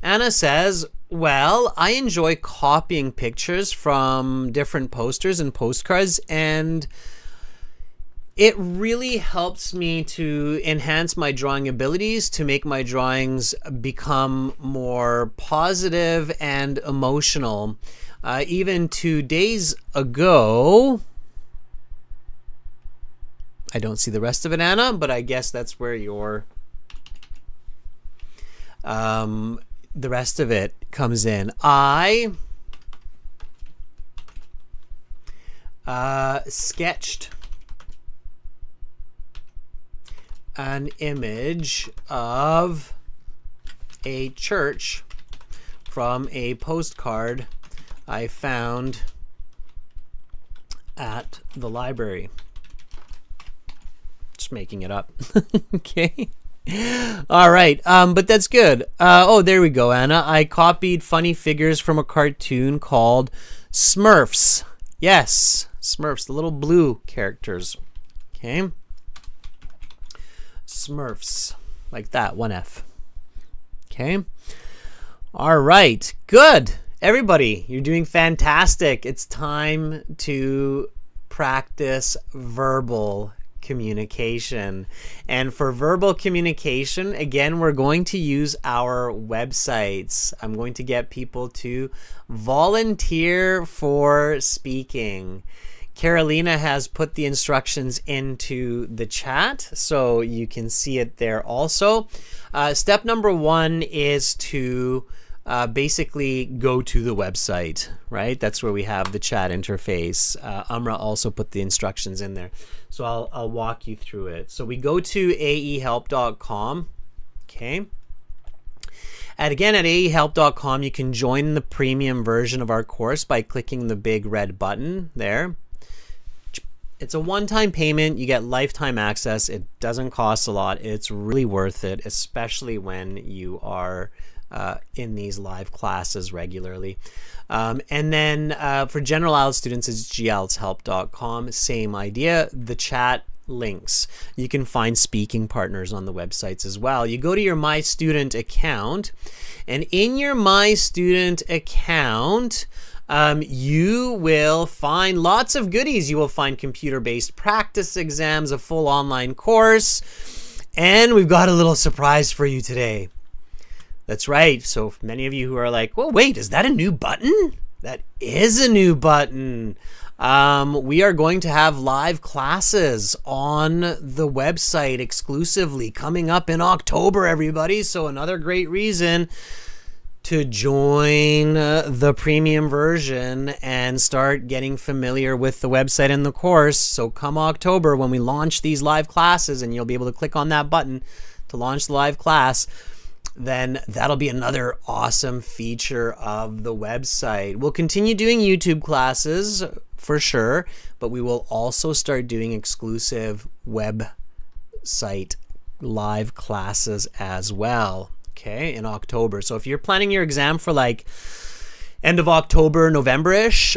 Anna says, well, I enjoy copying pictures from different posters and postcards, and it really helps me to enhance my drawing abilities, to make my drawings become more positive and emotional. Even 2 days ago, I don't see the rest of it, Anna, but I guess that's where your the rest of it comes in. I sketched an image of a church from a postcard I found at the library. Just making it up. Okay. All right, but that's good. Oh, there we go, Anna. I copied funny figures from a cartoon called Smurfs. Yes, Smurfs, the little blue characters. Okay. Smurfs, like that, 1F. Okay. All right, good. Everybody, you're doing fantastic. It's time to practice verbal communication. And for verbal communication, again, we're going to use our websites. I'm going to get people to volunteer for speaking. Carolina has put the instructions into the chat, so you can see it there also. Step number 1 is to basically go to the website, right? That's where we have the chat interface. Amra also put the instructions in there. So I'll walk you through it. So we go to aehelp.com, okay? And again, at aehelp.com, you can join the premium version of our course by clicking the big red button there. It's a one-time payment. You get lifetime access. It doesn't cost a lot. It's really worth it, especially when you are in these live classes regularly. And then for general IELTS students, it's gieltshelp.com. Same idea. The chat links. You can find speaking partners on the websites as well. You go to your My Student account, and in your My Student account, you will find lots of goodies. You will find computer-based practice exams, a full online course, and we've got a little surprise for you today. That's right. So many of you who are like, well, wait, is that a new button? That is a new button. We are going to have live classes on the website exclusively coming up in October, everybody. So another great reason to join the premium version and start getting familiar with the website and the course. So come October, when we launch these live classes, and you'll be able to click on that button to launch the live class, then that'll be another awesome feature of the website. We'll continue doing YouTube classes for sure, but we will also start doing exclusive website live classes as well. Okay, in October. So if you're planning your exam for like end of October, November-ish,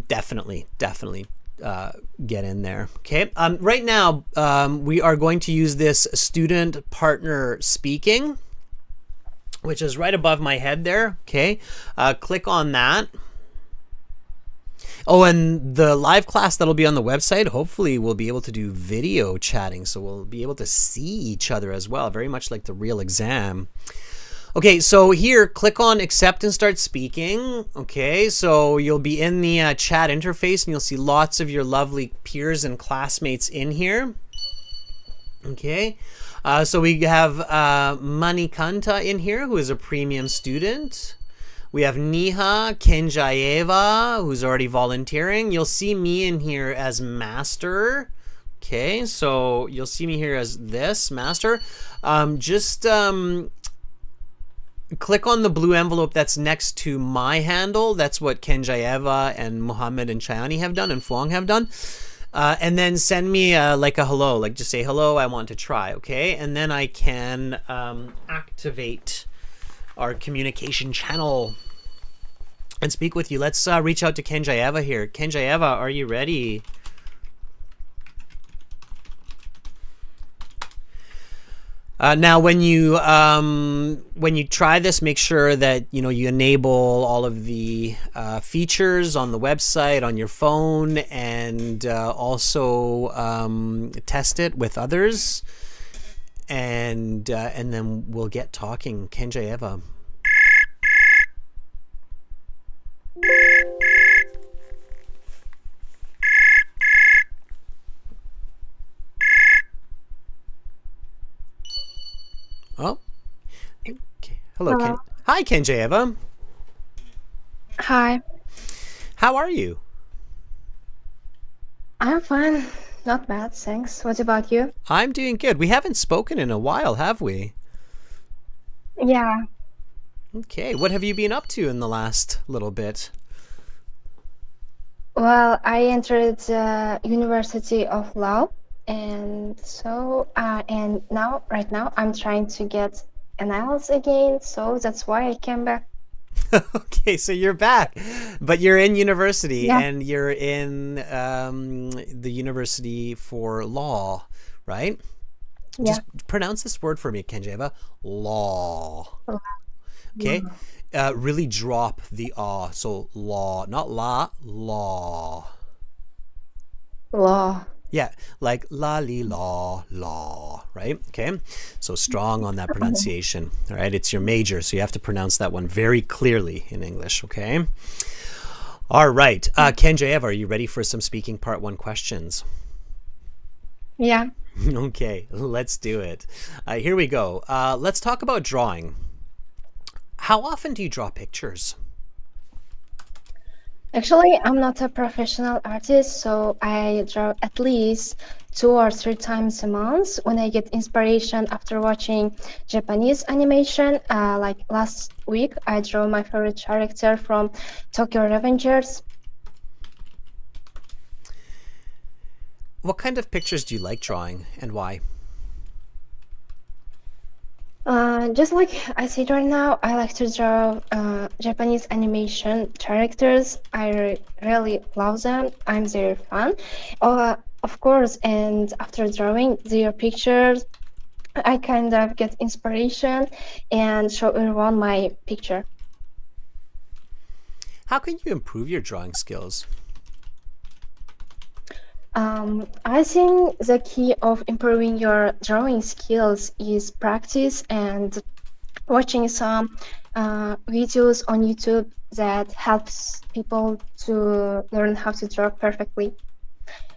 definitely get in there. Okay, right now we are going to use this student partner speaking, which is right above my head there. Okay, click on that. Oh, and the live class that'll be on the website, hopefully we'll be able to do video chatting, so we'll be able to see each other as well, very much like the real exam. Okay, so here, click on accept and start speaking. Okay, so you'll be in the chat interface, and you'll see lots of your lovely peers and classmates in here. Okay, so we have Manikanta in here, who is a premium student. We have Niha Kenjaeva, who's already volunteering. You'll see me in here as master. Okay, so you'll see me here as this, master. Click on the blue envelope that's next to my handle. That's what Kenjaeva and Mohammed and Chayani have done and Fuang have done. And then send me like a hello, like just say hello, I want to try, okay? And then I can activate our communication channel and speak with you. Let's reach out to Kenjaeva here. Kenjaeva, are you ready? Now, when you try this, make sure that you enable all of the features on the website on your phone, and also test it with others, and then we'll get talking. Kenjaeva. Oh, okay. Hello, Hello. Hi, Kenjaeva. Hi. How are you? I'm fine. Not bad, thanks. What about you? I'm doing good. We haven't spoken in a while, have we? Yeah. Okay. What have you been up to in the last little bit? Well, I entered the University of Law, and so and right now I'm trying to get an IELTS again, so that's why I came back. Okay, so you're back, but you're in university, Yeah. and you're in the University for Law, right? Yeah. Just pronounce this word for me, Kenjaeva. Law. Okay? Really drop the ah. So law, not la, law. Law. Yeah, like la li law, right? Okay, so strong on that pronunciation. All right, it's your major, so you have to pronounce that one very clearly in English. Okay. All right, Kenjaeva, are you ready for some speaking part 1 questions? Yeah. Okay, let's do it. Here we go. Let's talk about drawing. How often do you draw pictures? Actually, I'm not a professional artist, so I draw at least 2 or 3 times a month when I get inspiration after watching Japanese animation. Like last week, I drew my favorite character from Tokyo Revengers. What kind of pictures do you like drawing, and why? Just like I said right now, I like to draw Japanese animation characters. I really love them. I'm their fan. Of course, and after drawing their pictures, I kind of get inspiration and show everyone my picture. How can you improve your drawing skills? I think the key of improving your drawing skills is practice and watching some videos on YouTube that helps people to learn how to draw perfectly.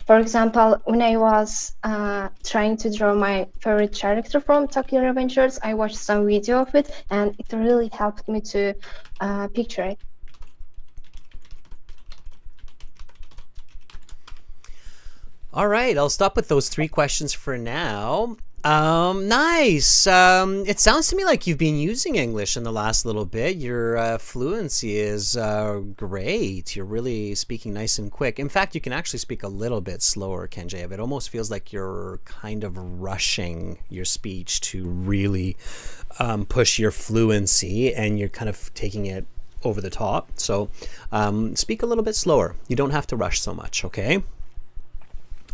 For example, when I was trying to draw my favorite character from Tokyo Revengers, I watched some video of it, and it really helped me to picture it. All right, I'll stop with those 3 questions for now. Nice. It sounds to me like you've been using English in the last little bit. Your fluency is great. You're really speaking nice and quick. In fact, you can actually speak a little bit slower, Kenjaya. It almost feels like you're kind of rushing your speech to really push your fluency, and you're kind of taking it over the top. So speak a little bit slower. You don't have to rush so much, okay?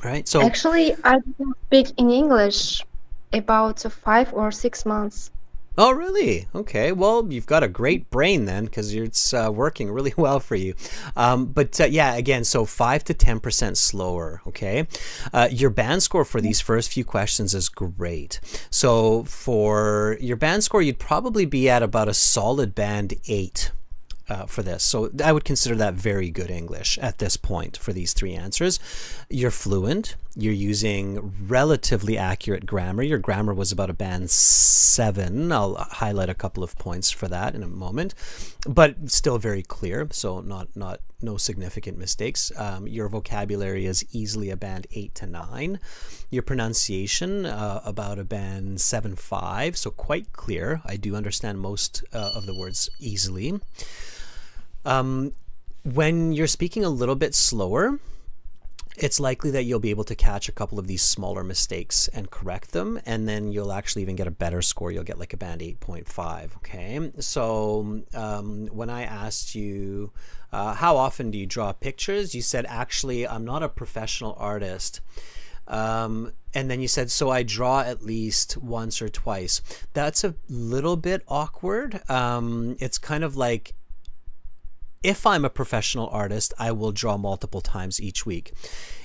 All right. So Actually, I didn't speak in English about 5 or 6 months. oh, really? Okay. Well, you've got a great brain then, because it's working really well for you. But yeah, again, so 5 to 10% slower. Okay. Your band score for these first few questions is great. So for your band score, you'd probably be at about a solid band 8. For this. So I would consider that very good English at this point for these 3 answers. You're fluent. You're using relatively accurate grammar. Your grammar was about a band 7. I'll highlight a couple of points for that in a moment, but still very clear. So no significant mistakes. Your vocabulary is easily a band 8 to 9. Your pronunciation about a band 7.5. So quite clear. I do understand most of the words easily. When you're speaking a little bit slower, it's likely that you'll be able to catch a couple of these smaller mistakes and correct them, and then you'll actually even get a better score. You'll get like a band 8.5. Okay, so when I asked you how often do you draw pictures, you said, actually, I'm not a professional artist. And then you said, so I draw at least once or twice. That's a little bit awkward. It's kind of like, if I'm a professional artist, I will draw multiple times each week.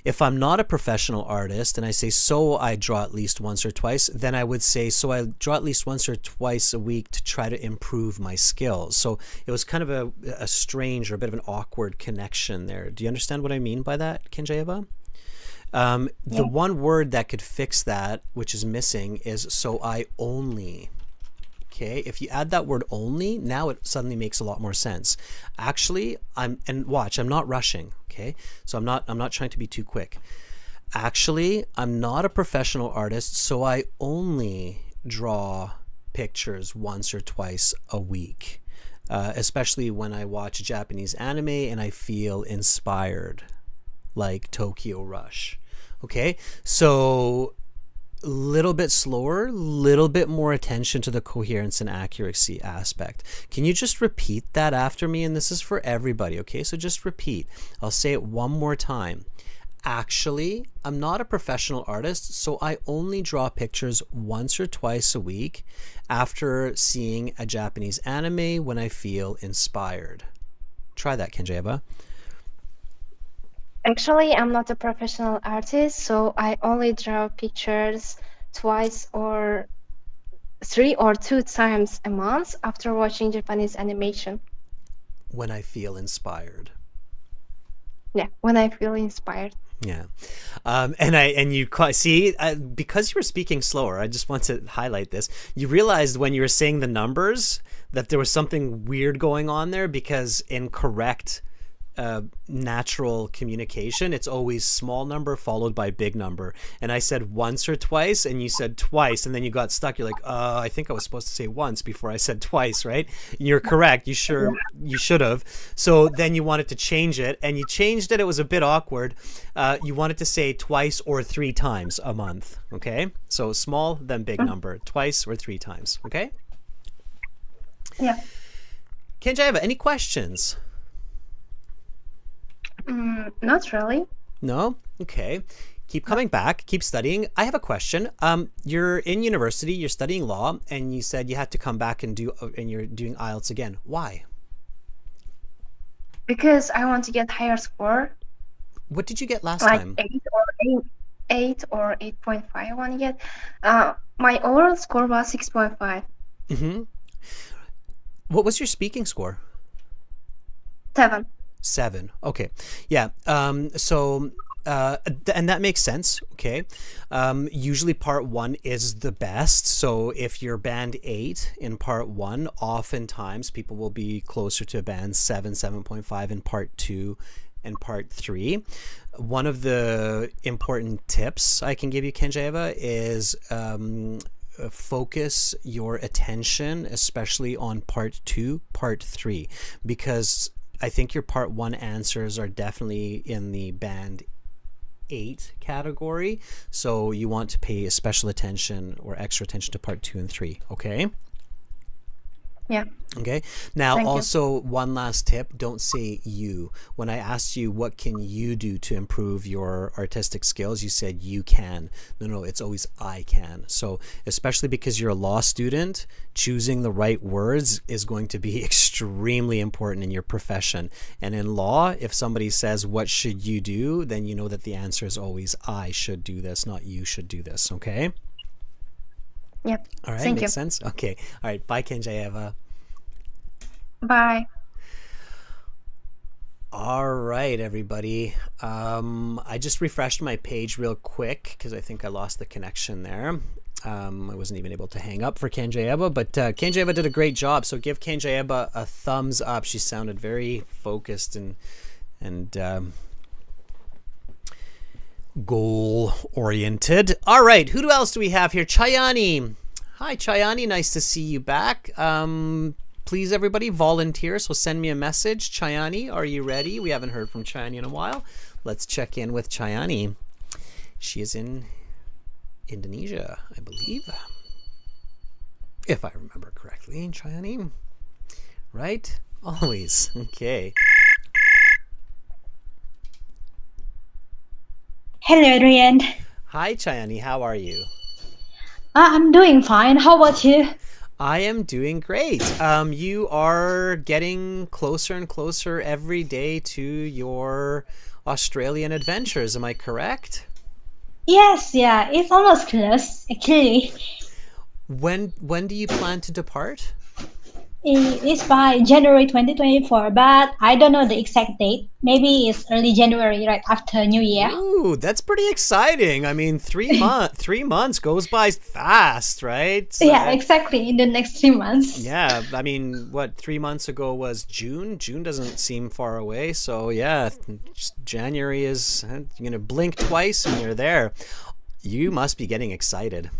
If I'm not a professional artist and I say, so I draw at least once or twice, then I would say, so I draw at least once or twice a week to try to improve my skills. So it was kind of a strange or a bit of an awkward connection there. Do you understand what I mean by that, Kenjayeva? The one word that could fix that, which is missing, is so I only. Okay, if you add that word only, now it suddenly makes a lot more sense. Actually, and watch, I'm not rushing, okay? So I'm not trying to be too quick. Actually, I'm not a professional artist, so I only draw pictures once or twice a week. Especially when I watch Japanese anime and I feel inspired, like Tokyo Rush. Okay, so little bit slower, little bit more attention to the coherence and accuracy aspect. Can you just repeat that after me? And this is for everybody, okay? So just repeat. I'll say it one more time. Actually, I'm not a professional artist, so I only draw pictures once or twice a week after seeing a Japanese anime when I feel inspired. Try that, Kenjayeva. Actually, I'm not a professional artist, so I only draw pictures twice or 3 or 2 times a month after watching Japanese animation. When I feel inspired. Yeah, when I feel inspired. Yeah. And you see, because you were speaking slower, I just want to highlight this. You realized when you were saying the numbers that there was something weird going on there, because in correct natural communication, it's always small number followed by big number. And I said once or twice, and you said twice, and then you got stuck. You're like, I think I was supposed to say once before I said twice, right? And you're correct. You should have. So then you wanted to change it, and you changed it. It was a bit awkward. You wanted to say twice or 3 times a month. Okay, so small then big number, twice or 3 times. Okay. Yeah. Kenjayeva, any questions? Not really. No? Okay. Keep coming back. Keep studying. I have a question. You're in university, you're studying law, and you said you had to come back and you're doing IELTS again. Why? Because I want to get higher score. What did you get last like time? 8 or 8.5 I want to get. My overall score was 6.5. Mm-hmm. What was your speaking score? 7. 7. Okay. Yeah. And that makes sense. Okay. Usually part 1 is the best. So if you're band 8 in part 1, oftentimes people will be closer to band 7, 7.5 in part 2 and part 3. One of the important tips I can give you, Kenjeva, is focus your attention, especially on part 2, part 3, because I think your part 1 answers are definitely in the band 8 category. So you want to pay special attention or extra attention to part 2 and 3. Okay. Yeah. Okay. Now, Thank you. also one last tip, don't say you. When I asked you what can you do to improve your artistic skills, you said you can. No, it's always I can. So especially because you're a law student, choosing the right words is going to be extremely important in your profession. And in law, if somebody says, what should you do? Then you know that the answer is always I should do this, not you should do this. Okay. Yep. All right. Thank Makes you. sense. Okay. All right. Bye, Kenjayeva. Bye. All right, everybody. I just refreshed my page real quick because I think I lost the connection there. I wasn't even able to hang up for Kenjayeva, but Kenjayeva did a great job. So give Kenjayeva a thumbs up. She sounded very focused and goal oriented. All right, who else do we have here? Chayani. Hi, Chayani. Nice to see you back. Please, everybody, volunteer. So send me a message. Chayani, are you ready? We haven't heard from Chayani in a while. Let's check in with Chayani. She is in Indonesia, I believe, if I remember correctly. Chayani, right? Always. Okay. Hello, Adrian. Hi, Chayani. How are you? I'm doing fine. How about you? I am doing great. You are getting closer and closer every day to your Australian adventures. Am I correct? Yes, yeah, it's almost close, actually. When do you plan to depart? It's by January 2024, but I don't know the exact date. Maybe it's early January, right after New Year. Ooh, that's pretty exciting. I mean, 3 months goes by fast, right? So, Yeah, exactly, in the next 3 months. yeah, I mean, what, 3 months ago was June? June doesn't seem far away. So yeah, January is, you're going to blink twice and you're there. You must be getting excited.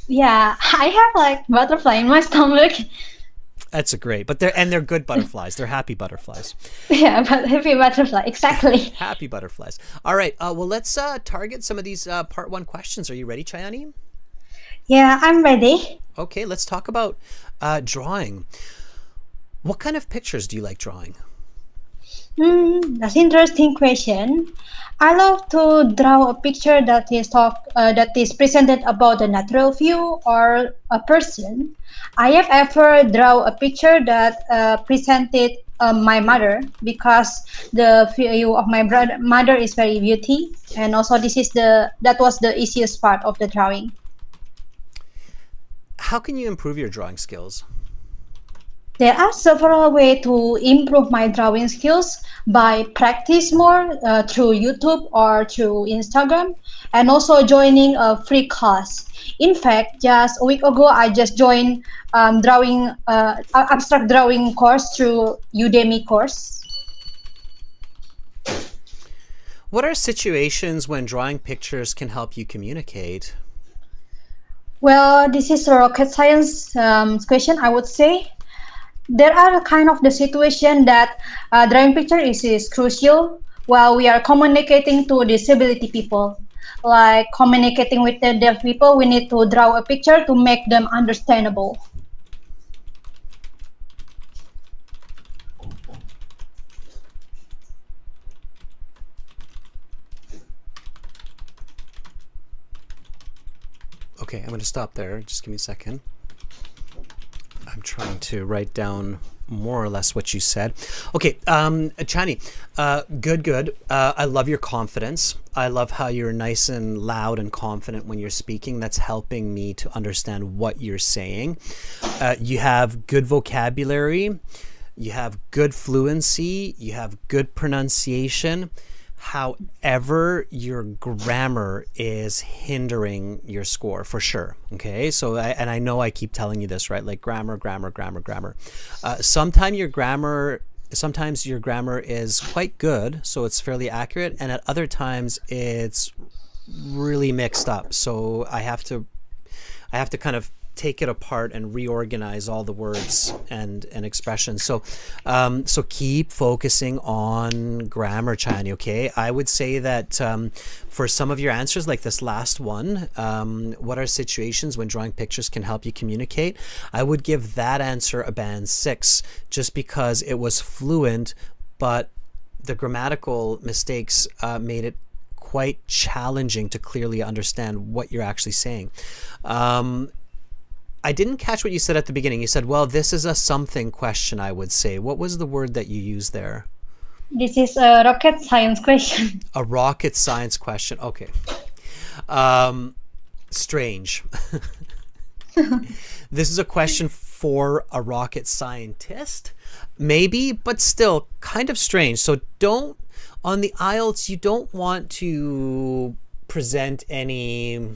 Yeah, I have like butterfly in my stomach. That's a great, but they're good butterflies. They're happy butterflies. Yeah, but happy butterfly, exactly. Happy butterflies. All right. Well, let's target some of these part 1 questions. Are you ready, Chayani? Yeah, I'm ready. Okay, let's talk about drawing. What kind of pictures do you like drawing? That's interesting question. I love to draw a picture that is presented about a natural view or a person. I have ever draw a picture that presented my mother because the view of my mother is very beauty, and also that was the easiest part of the drawing. How can you improve your drawing skills? There are several ways to improve my drawing skills by practice more through YouTube or through Instagram, and also joining a free class. In fact, just a week ago, I just joined abstract drawing course through Udemy course. What are situations when drawing pictures can help you communicate? Well, this is a rocket science question, I would say. There are kind of the situation that drawing picture is crucial while we are communicating to disability people. Like communicating with the deaf people, we need to draw a picture to make them understandable. Okay, I'm going to stop there. Just give me a second. I'm trying to write down more or less what you said. Okay, Chani, good. I love your confidence. I love how you're nice and loud and confident when you're speaking. That's helping me to understand what you're saying. You have good vocabulary. You have good fluency. You have good pronunciation. However, your grammar is hindering your score for sure. Okay, so I know I keep telling you this, right? Like grammar. Sometimes your grammar is quite good, so it's fairly accurate, and at other times it's really mixed up. So I have to kind of take it apart and reorganize all the words and expressions. So keep focusing on grammar, Chani, okay? I would say that for some of your answers, like this last one, what are situations when drawing pictures can help you communicate? I would give that answer a band 6 just because it was fluent, but the grammatical mistakes made it quite challenging to clearly understand what you're actually saying. I didn't catch what you said at the beginning. You said, well, this is a something question, I would say. What was the word that you used there? This is a rocket science question. A rocket science question. Okay. Strange. This is a question for a rocket scientist, maybe, but still kind of strange. So on the IELTS, you don't want to present any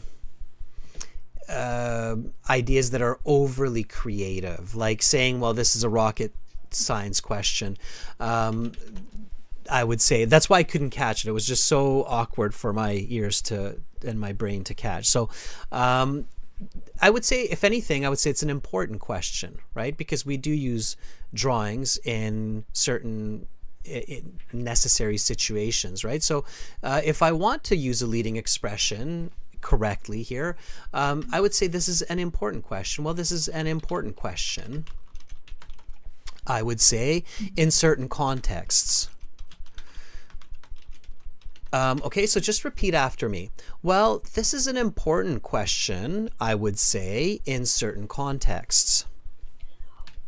ideas that are overly creative, like saying, well, this is a rocket science question. I would say that's why I couldn't catch it. It was just so awkward for my ears and my brain to catch. So I would say, if anything, I would say it's an important question, right? Because we do use drawings in certain necessary situations, right? So if I want to use a leading expression correctly here, I would say this is an important question. Well, this is an important question, I would say, in certain contexts. Okay, so just repeat after me. Well, this is an important question, I would say, in certain contexts.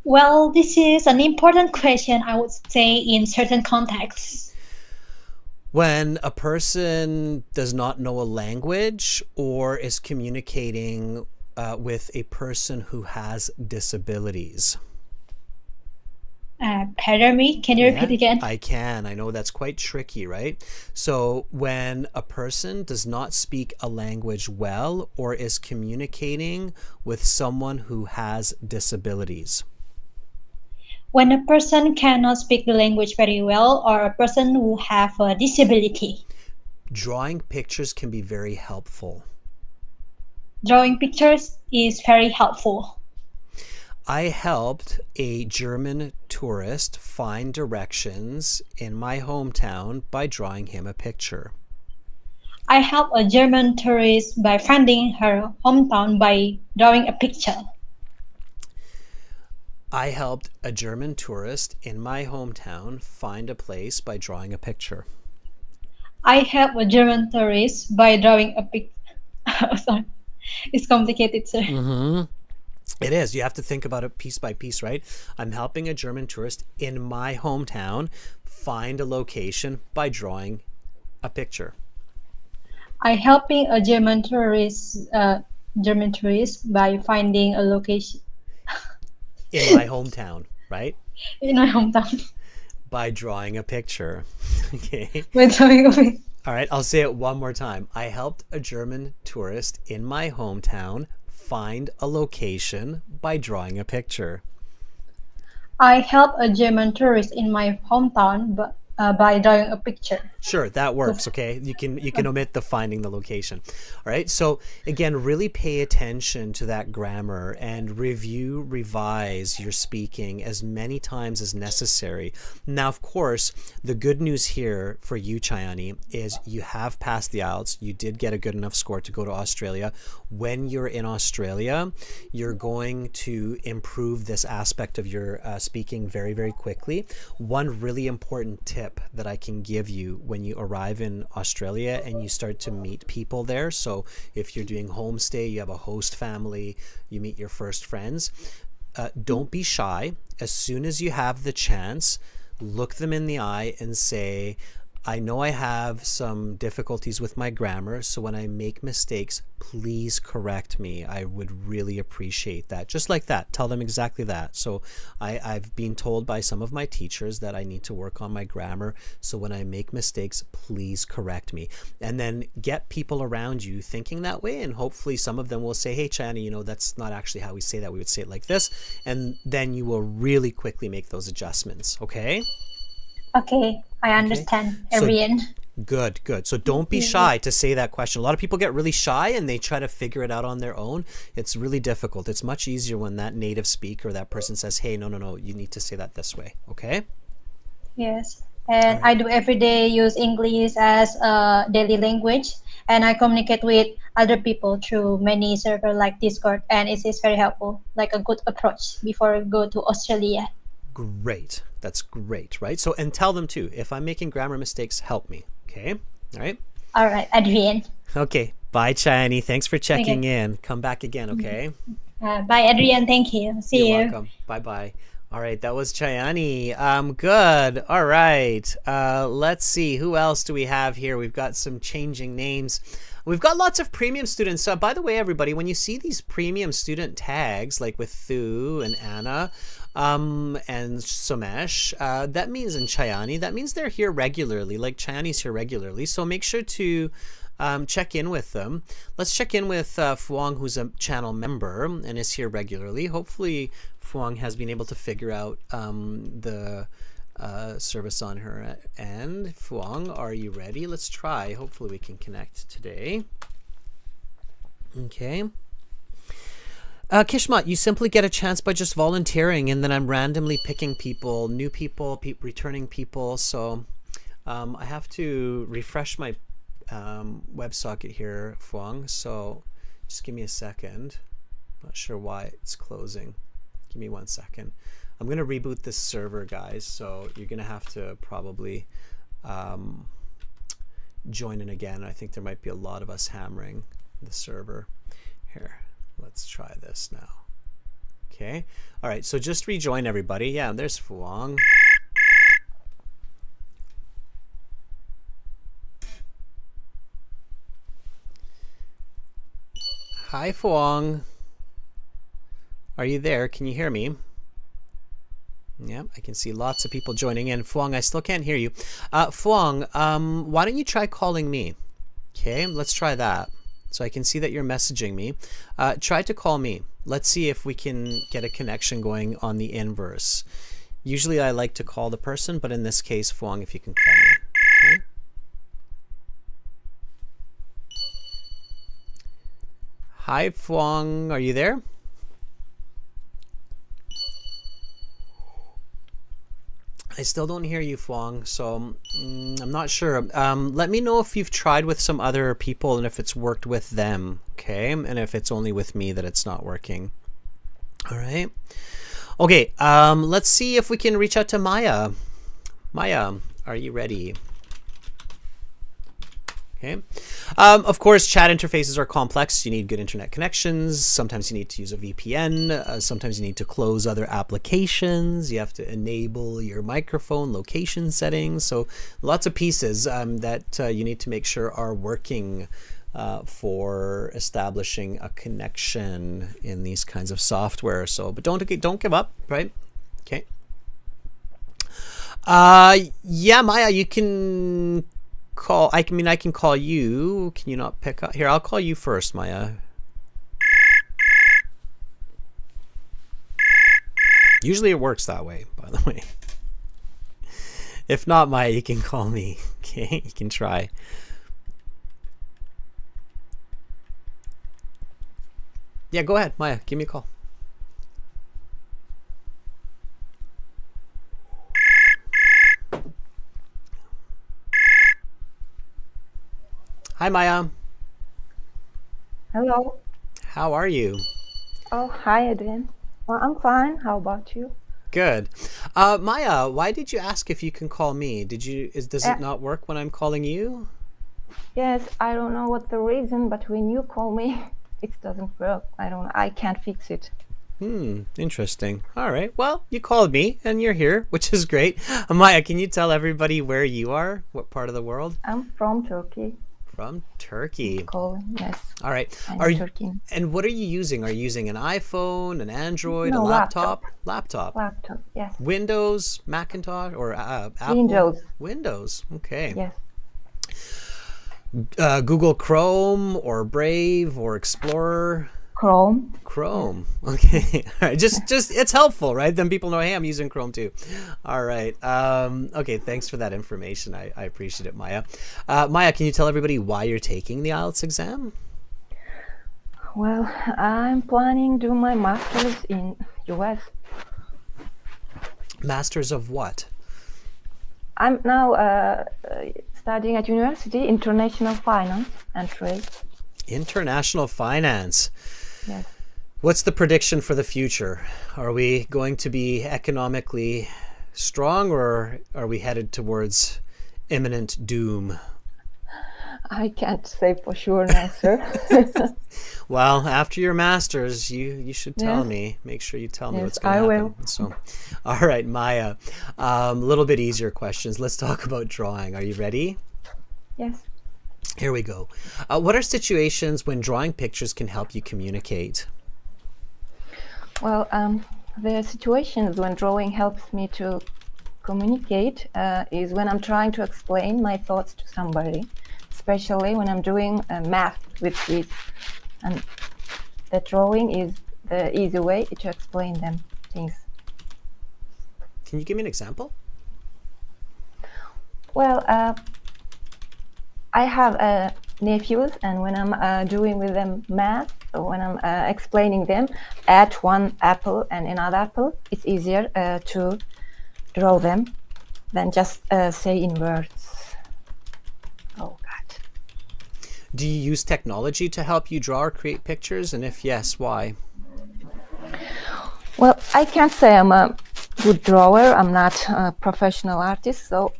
Well, this is an important question, I would say, in certain contexts. When a person does not know a language or is communicating with a person who has disabilities. Pardon me, can you repeat again? I can. I know that's quite tricky, right? So when a person does not speak a language well or is communicating with someone who has disabilities. When a person cannot speak the language very well, or a person who have a disability. Drawing pictures can be very helpful. Drawing pictures is very helpful. I helped a German tourist find directions in my hometown by drawing him a picture. I helped a German tourist by finding her hometown by drawing a picture. I helped a German tourist in my hometown find a place by drawing a picture. I helped a German tourist by drawing a picture. Sorry, it's complicated, sir. Mm-hmm. It is. You have to think about it piece by piece, right? I'm helping a German tourist in my hometown find a location by drawing a picture. I helping a German tourist by finding a location. In my hometown, right? In my hometown. By drawing a picture. Okay. By drawing a picture. All right, I'll say it one more time. I helped a German tourist in my hometown find a location by drawing a picture. I helped a German tourist in my hometown by drawing a picture. Sure, that works. Okay, you can omit the finding the location. All right, so again, really pay attention to that grammar and revise your speaking as many times as necessary. Now, of course, the good news here for you, Chayani, is you have passed the IELTS. You did get a good enough score to go to Australia. When you're in Australia, you're going to improve this aspect of your speaking very, very quickly. One really important tip that I can give you when you arrive in Australia and you start to meet people there. So if you're doing homestay, you have a host family, you meet your first friends. don't be shy. As soon as you have the chance, look them in the eye and say, I know I have some difficulties with my grammar, so when I make mistakes, please correct me. I would really appreciate that. Just like that. Tell them exactly that. So I've been told by some of my teachers that I need to work on my grammar, so when I make mistakes, please correct me. And then get people around you thinking that way, and hopefully some of them will say, hey, Chani, you know, that's not actually how we say that. We would say it like this. And then you will really quickly make those adjustments. Okay? Okay, I understand, So Arian. good. So don't be shy to say that question. A lot of people get really shy and they try to figure it out on their own. It's really difficult. It's much easier when that native speaker, that person says, hey, no, you need to say that this way. Okay? Yes, and I do every day use English as a daily language, and I communicate with other people through many servers like Discord, and it is very helpful, like a good approach before I go to Australia. Great. That's great, right? So, and tell them too, if I'm making grammar mistakes, help me. Okay? All right? All right, Adrian. Okay. Bye, Chani. Thanks for checking in. Come back again, okay? Bye, Adrian. Thank you. See You're you. welcome. Bye-bye. All right, that was Chayani. Good. All right. Let's see. Who else do we have here? We've got some changing names. We've got lots of premium students. By the way, everybody, when you see these premium student tags, like with Thu and Anna, and Somesh, that means, and Chayani, that means they're here regularly, like Chayani's here regularly. So make sure to check in with them. Let's check in with Fuang, who's a channel member and is here regularly. Hopefully Fuang has been able to figure out the service on her end. Fuang, are you ready? Let's try. Hopefully we can connect today. Okay. Kishmat, you simply get a chance by just volunteering, and then I'm randomly picking people, new people, returning people. So I have to refresh my WebSocket here, Fuang. So just give me a second. Not sure why it's closing. Give me 1 second. I'm going to reboot this server, guys. So you're going to have to probably join in again. I think there might be a lot of us hammering the server. Here, let's try this now. Okay. All right. So just rejoin everybody. Yeah, there's Fuang. Hi, Fuang. Are you there? Can you hear me? Yeah, I can see lots of people joining in. Fuang, I still can't hear you. Fuang, why don't you try calling me? Okay, let's try that. So I can see that you're messaging me. Try to call me. Let's see if we can get a connection going on the inverse. Usually I like to call the person, but in this case, Fuang, if you can call me. Okay. Hi, Fuang. Are you there? I still don't hear you, Fuang, so I'm not sure. Let me know if you've tried with some other people and if it's worked with them, okay? And if it's only with me that it's not working. All right. Okay, let's see if we can reach out to Maya. Maya, are you ready? Okay. Of course, chat interfaces are complex. You need good internet connections. Sometimes you need to use a VPN. Sometimes you need to close other applications. You have to enable your microphone location settings. So lots of pieces that you need to make sure are working for establishing a connection in these kinds of software. So, but don't give up, right? Okay. Yeah, Maya, you can call. I can call you. Can you not pick up? Here, I'll call you first, Maya. Usually it works that way, by the way. If not, Maya, you can call me. Okay, you can try. Yeah, go ahead, Maya. Give me a call. Hi, Maya. Hello. How are you? Oh, hi, Adrian. Well, I'm fine. How about you? Good. Maya, why did you ask if you can call me? Does it not work when I'm calling you? Yes, I don't know what the reason, but when you call me, it doesn't work. I can't fix it. Interesting. All right. Well, you called me and you're here, which is great. Maya, can you tell everybody where you are? What part of the world? I'm from Turkey. From Turkey. Calling, yes. All right. I'm Are you, Turkey. and what are you using? Are you using an iPhone, an Android, a No, laptop? Laptop. Laptop, yes. Windows, Macintosh, or Apple? Windows, Windows. Okay. yes. Google Chrome or Brave or Explorer? Chrome. Chrome. Okay. All right. Just it's helpful, right? Then people know, hey, I'm using Chrome too. All right. Okay. Thanks for that information. I appreciate it, Maya. Maya, can you tell everybody why you're taking the IELTS exam? Well, I'm planning to do my master's in US. Masters of what? I'm now studying at university international finance and trade. International finance. Yes. What's the prediction for the future? Are we going to be economically strong, or are we headed towards imminent doom? I can't say for sure now, sir. Well, after your master's, you should tell Yes. me. Make sure you tell me Yes, what's going to I happen. will. So, all right, Maya. A little bit easier questions. Let's talk about drawing. Are you ready? Yes. Here we go. What are situations when drawing pictures can help you communicate? Well, the situations when drawing helps me to communicate is when I'm trying to explain my thoughts to somebody, especially when I'm doing math with kids. And the drawing is the easy way to explain them things. Can you give me an example? Well, I have nephews, and when I'm doing with them math, or when I'm explaining them, add one apple and another apple, it's easier to draw them than just say in words. Oh, God. Do you use technology to help you draw or create pictures? And if yes, why? Well, I can't say I'm a good drawer. I'm not a professional artist, so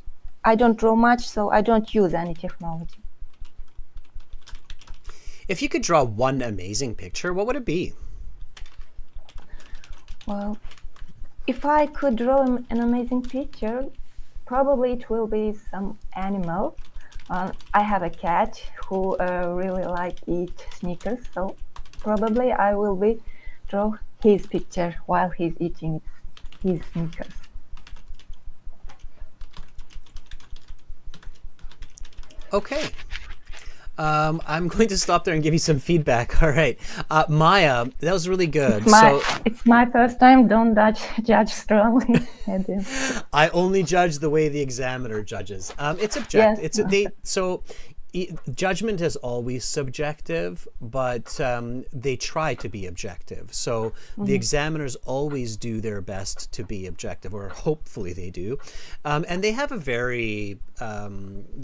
I don't draw much, so I don't use any technology. If you could draw one amazing picture, what would it be? Well, if I could draw an amazing picture, probably it will be some animal. I have a cat who really like eat Snickers, so probably I will be draw his picture while he's eating his Snickers. Okay. I'm going to stop there and give you some feedback. All right. Maya, that was really good. It's my first time. Don't judge strongly. I only judge the way the examiner judges. It's objective. Judgment is always subjective, but they try to be objective. So the examiners always do their best to be objective, or hopefully they do. And they have they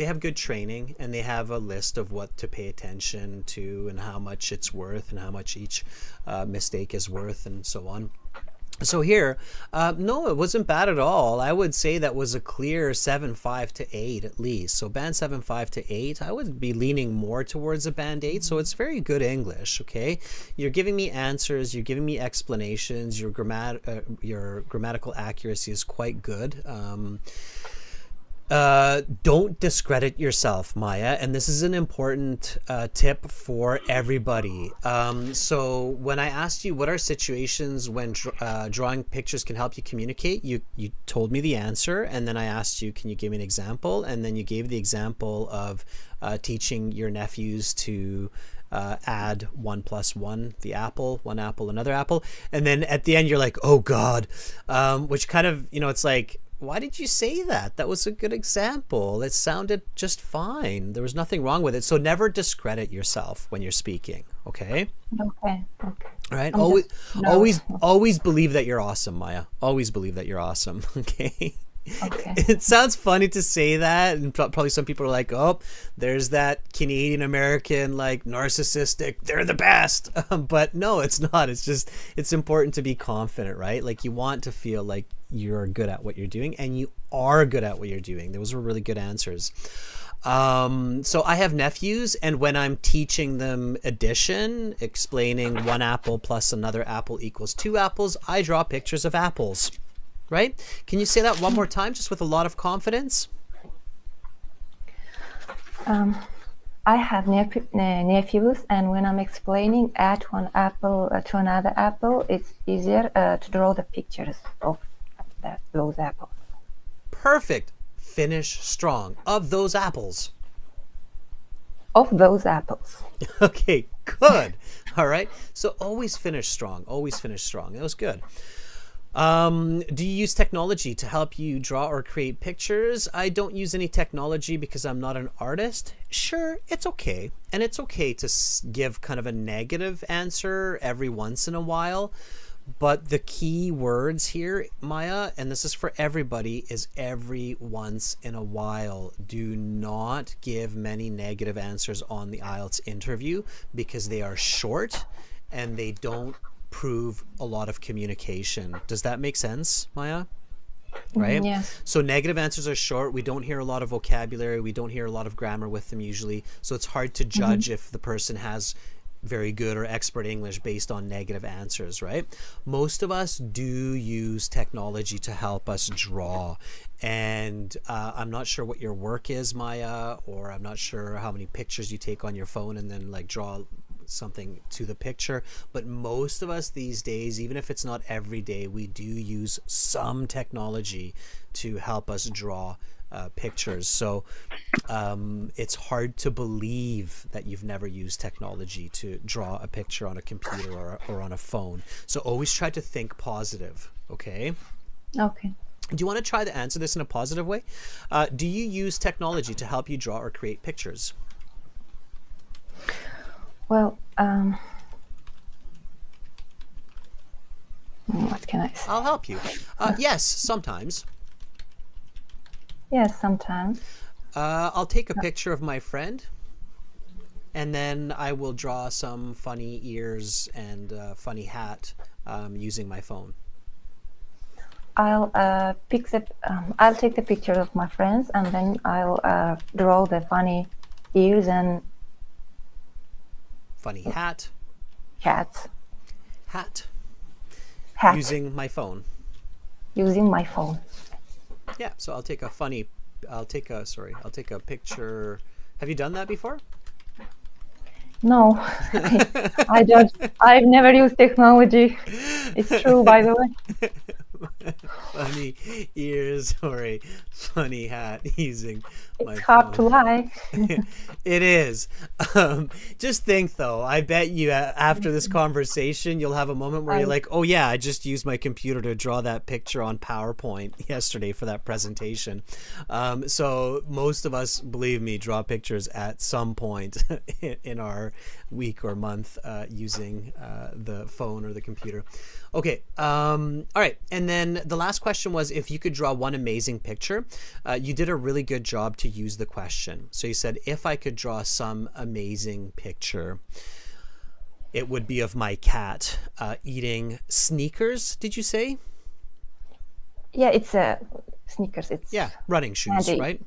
have good training, and they have a list of what to pay attention to and how much it's worth and how much each mistake is worth and so on. So here, no, it wasn't bad at all. I would say that was a clear 7.5 to 8 at least. So band 7.5 to 8, I would be leaning more towards a band 8. So it's very good English, okay? You're giving me answers, you're giving me explanations, your grammatical accuracy is quite good. Don't discredit yourself, Maya, and this is an important tip for everybody. So when I asked you what are situations when drawing pictures can help you communicate, you told me the answer, and then I asked you, can you give me an example? And then you gave the example of teaching your nephews to add 1 + 1, the apple, one apple, another apple, and then at the end you're like, oh God, which kind of, it's like, why did you say that? That was a good example. It sounded just fine. There was nothing wrong with it. So never discredit yourself when you're speaking. Okay. Okay. All right. I'm Always believe that you're awesome, Maya. Always believe that you're awesome. Okay. Okay. It sounds funny to say that, and probably some people are like, "Oh, there's that Canadian American like narcissistic. They're the best." But no, it's not. It's just it's important to be confident, right? Like you want to feel like you're good at what you're doing, and you are good at what you're doing. Those were really good answers. So I have nephews, and when I'm teaching them addition, explaining one apple plus another apple equals two apples, I draw pictures of apples. Right? Can you say that one more time, just with a lot of confidence? I have nephews, and when I'm explaining add one apple to another apple, it's easier to draw the pictures of those apples. Perfect. Finish strong. Of those apples. Of those apples. Okay, good. All right. So always finish strong. Always finish strong. That was good. Do you use technology to help you draw or create pictures? I don't use any technology because I'm not an artist. Sure, it's okay. And it's okay to give kind of a negative answer every once in a while. But the key words here, Maya, and this is for everybody, is every once in a while. Do not give many negative answers on the IELTS interview because they are short and they don't prove a lot of communication. Does that make sense, Maya? Right? Yes. So negative answers are short. We don't hear a lot of vocabulary. We don't hear a lot of grammar with them usually. So it's hard to judge if the person has very good or expert English based on negative answers, right? Most of us do use technology to help us draw. And I'm not sure what your work is, Maya, or I'm not sure how many pictures you take on your phone and then like draw something to the picture, but most of us these days, even if it's not every day, we do use some technology to help us draw pictures. So it's hard to believe that you've never used technology to draw a picture on a computer or on a phone. So always try to think positive, okay? Okay. Do you want to try to answer this in a positive way? Do you use technology to help you draw or create pictures? Well, what can I say? I'll help you. Yes, sometimes. Yes, sometimes. I'll take a picture of my friend, and then I will draw some funny ears and funny hat using my phone. I'll I'll take the picture of my friends, and then I'll draw the funny ears and Funny hat. cats. Hat. Hat. Using my phone. Using my phone. Yeah, so I'll take a picture. Have you done that before? No, I've never used technology. It's true, by the way. Funny ears or a funny hat using my It's hard to phone. lie. It is. Just think though, I bet you after this conversation, you'll have a moment where you're like, oh yeah, I just used my computer to draw that picture on PowerPoint yesterday for that presentation. So most of us, believe me, draw pictures at some point in our week or month using the phone or the computer. Okay. All right. And then the last question was if you could draw one amazing picture. You did a really good job to use the question. So you said, if I could draw some amazing picture, it would be of my cat eating sneakers, did you say? Yeah, it's sneakers. It's Yeah, running shoes, candy. right?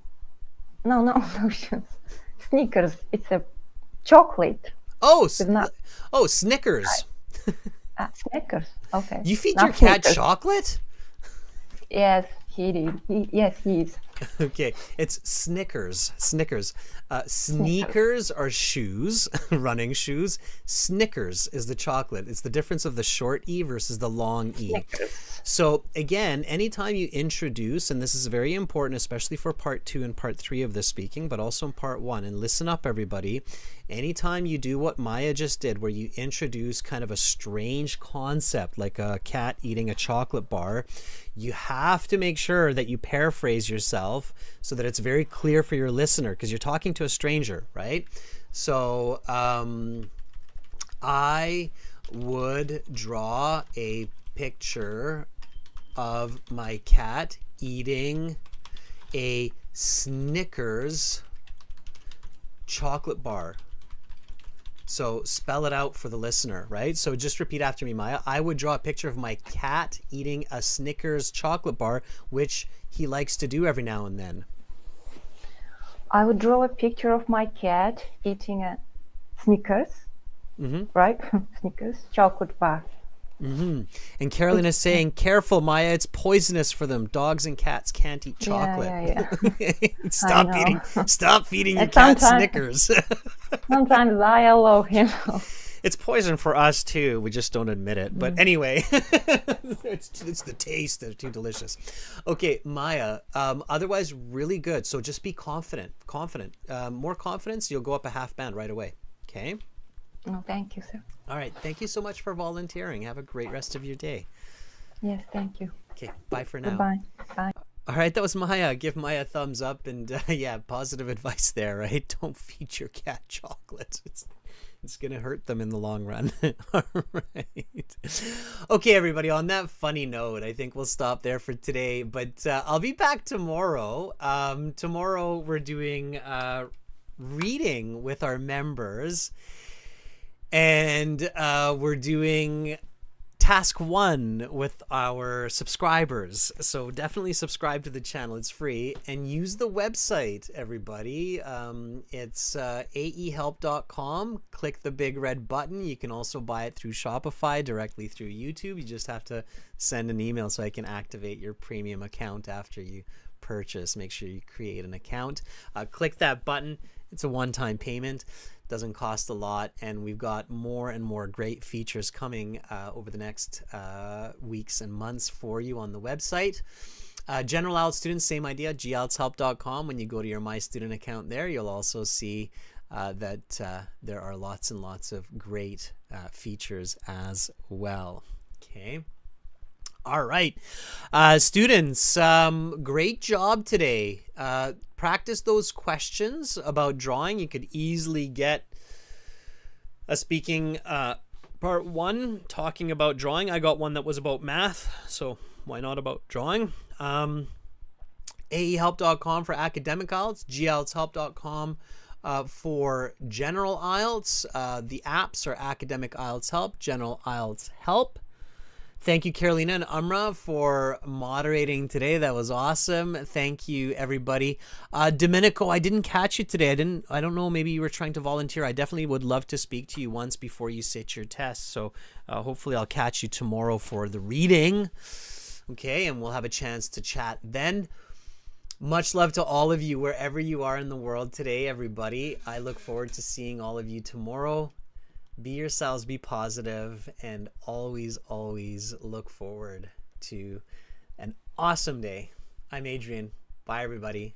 No, no shoes. Sneakers. It's a chocolate. Oh, not- Snickers. Snickers. Okay. You feed Not your cat Snickers. chocolate? Yes, he did. Yes, he is. Okay, it's Snickers. Snickers. Sneakers are shoes, running shoes. Snickers is the chocolate. It's the difference of the short E versus the long E. Snickers. So again, anytime you introduce, and this is very important, especially for part 2 and part 3 of this speaking, but also in part 1, and listen up everybody, anytime you do what Maya just did, where you introduce kind of a strange concept like a cat eating a chocolate bar, you have to make sure that you paraphrase yourself so that it's very clear for your listener, because you're talking to a stranger, right? So I would draw a picture of my cat eating a Snickers chocolate bar. So spell it out for the listener, right? So just repeat after me, Maya. I would draw a picture of my cat eating a Snickers chocolate bar, which he likes to do every now and then. I would draw a picture of my cat eating a Snickers, right? Snickers chocolate bar. And Carolyn is saying, careful, Maya, it's poisonous for them. Dogs and cats can't eat chocolate. Yeah. Stop feeding your And cat sometimes- Snickers. Sometimes I allow him. It's poison for us too. We just don't admit it. But anyway, it's the taste. They're too delicious. Okay, Maya. Otherwise, really good. So just be confident. More confidence, you'll go up a half band right away. Okay. No, thank you, sir. All right. Thank you so much for volunteering. Have a great rest of your day. Yes, thank you. Okay. Bye for now. Goodbye. Bye. All right, that was Maya. Give Maya a thumbs up, and yeah, positive advice there, right? Don't feed your cat chocolate. It's going to hurt them in the long run. All right. Okay, everybody, on that funny note, I think we'll stop there for today, but I'll be back tomorrow. Tomorrow we're doing reading with our members, and we're doing task 1 with our subscribers. So definitely subscribe to the channel. It's free, and use the website, everybody. It's aehelp.com. Click the big red button. You can also buy it through Shopify, directly through YouTube. You just have to send an email so I can activate your premium account after you purchase. Make sure you create an account. Click that button. It's a one-time payment. Doesn't cost a lot, and we've got more and more great features coming over the next weeks and months for you on the website. General IELTS students, same idea, gieltshelp.com. When you go to your My Student account there, you'll also see that there are lots and lots of great features as well. Okay. All right. Students, great job today. Practice those questions about drawing. You could easily get a speaking part 1 talking about drawing. I got one that was about math, so why not about drawing? aehelp.com for academic IELTS, gieltshelp.com for general IELTS. The apps are Academic IELTS Help, General IELTS Help. Thank you, Carolina and Umra, for moderating today. That was awesome. Thank you, everybody. Domenico, I didn't catch you today. I don't know. Maybe you were trying to volunteer. I definitely would love to speak to you once before you sit your test. So hopefully I'll catch you tomorrow for the reading. Okay, and we'll have a chance to chat then. Much love to all of you, wherever you are in the world today, everybody. I look forward to seeing all of you tomorrow. Be yourselves, be positive, and always, always look forward to an awesome day. I'm Adrian. Bye, everybody.